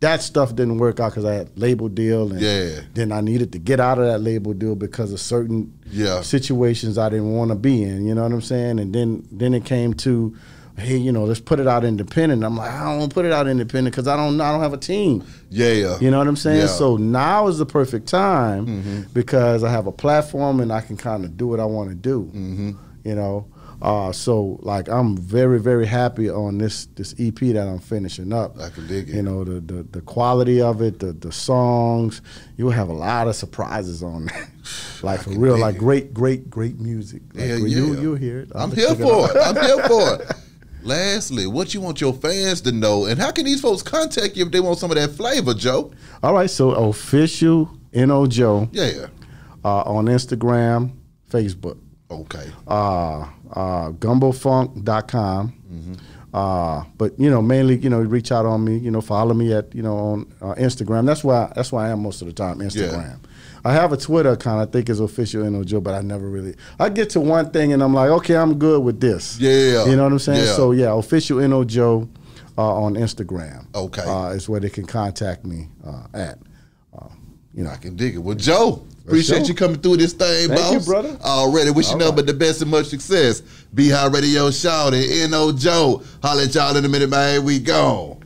that stuff didn't work out because I had label deal, and then I needed to get out of that label deal because of certain situations I didn't want to be in. You know what I'm saying? And then it came to, hey, you know, let's put it out independent. I'm like, I don't want to put it out independent because I don't have a team. You know what I'm saying? So now is the perfect time because I have a platform and I can kind of do what I want to do. You know. So like I'm very, very happy on this EP that I'm finishing up. I can dig it. You know, the quality of it, the songs. You'll have a lot of surprises on that. Like for real, like great music. Like, you'll hear it. I'm here for it. I'm here for it. Lastly, what you want your fans to know, and how can these folks contact you if they want some of that flavor, Joe? All right, so official N.O. Joe. On Instagram, Facebook. Okay. Gumbofunk.com. But you know, mainly, you know, reach out on me, you know, follow me at, you know, on Instagram. That's why I am most of the time, Instagram. I have a Twitter account, I think is official N.O. Joe, but I never really, I get to one thing and I'm like, okay, I'm good with this. You know what I'm saying? So yeah, official N.O. Joe on Instagram. Okay. Is where they can contact me at. You know, I can dig it. Well, Joe, appreciate you coming through this thing, boss. Thank you, brother. Already. Wish you nothing but the best and much success. Be High Radio Shouty, N.O. Joe. Holla at y'all in a minute, man. We gone.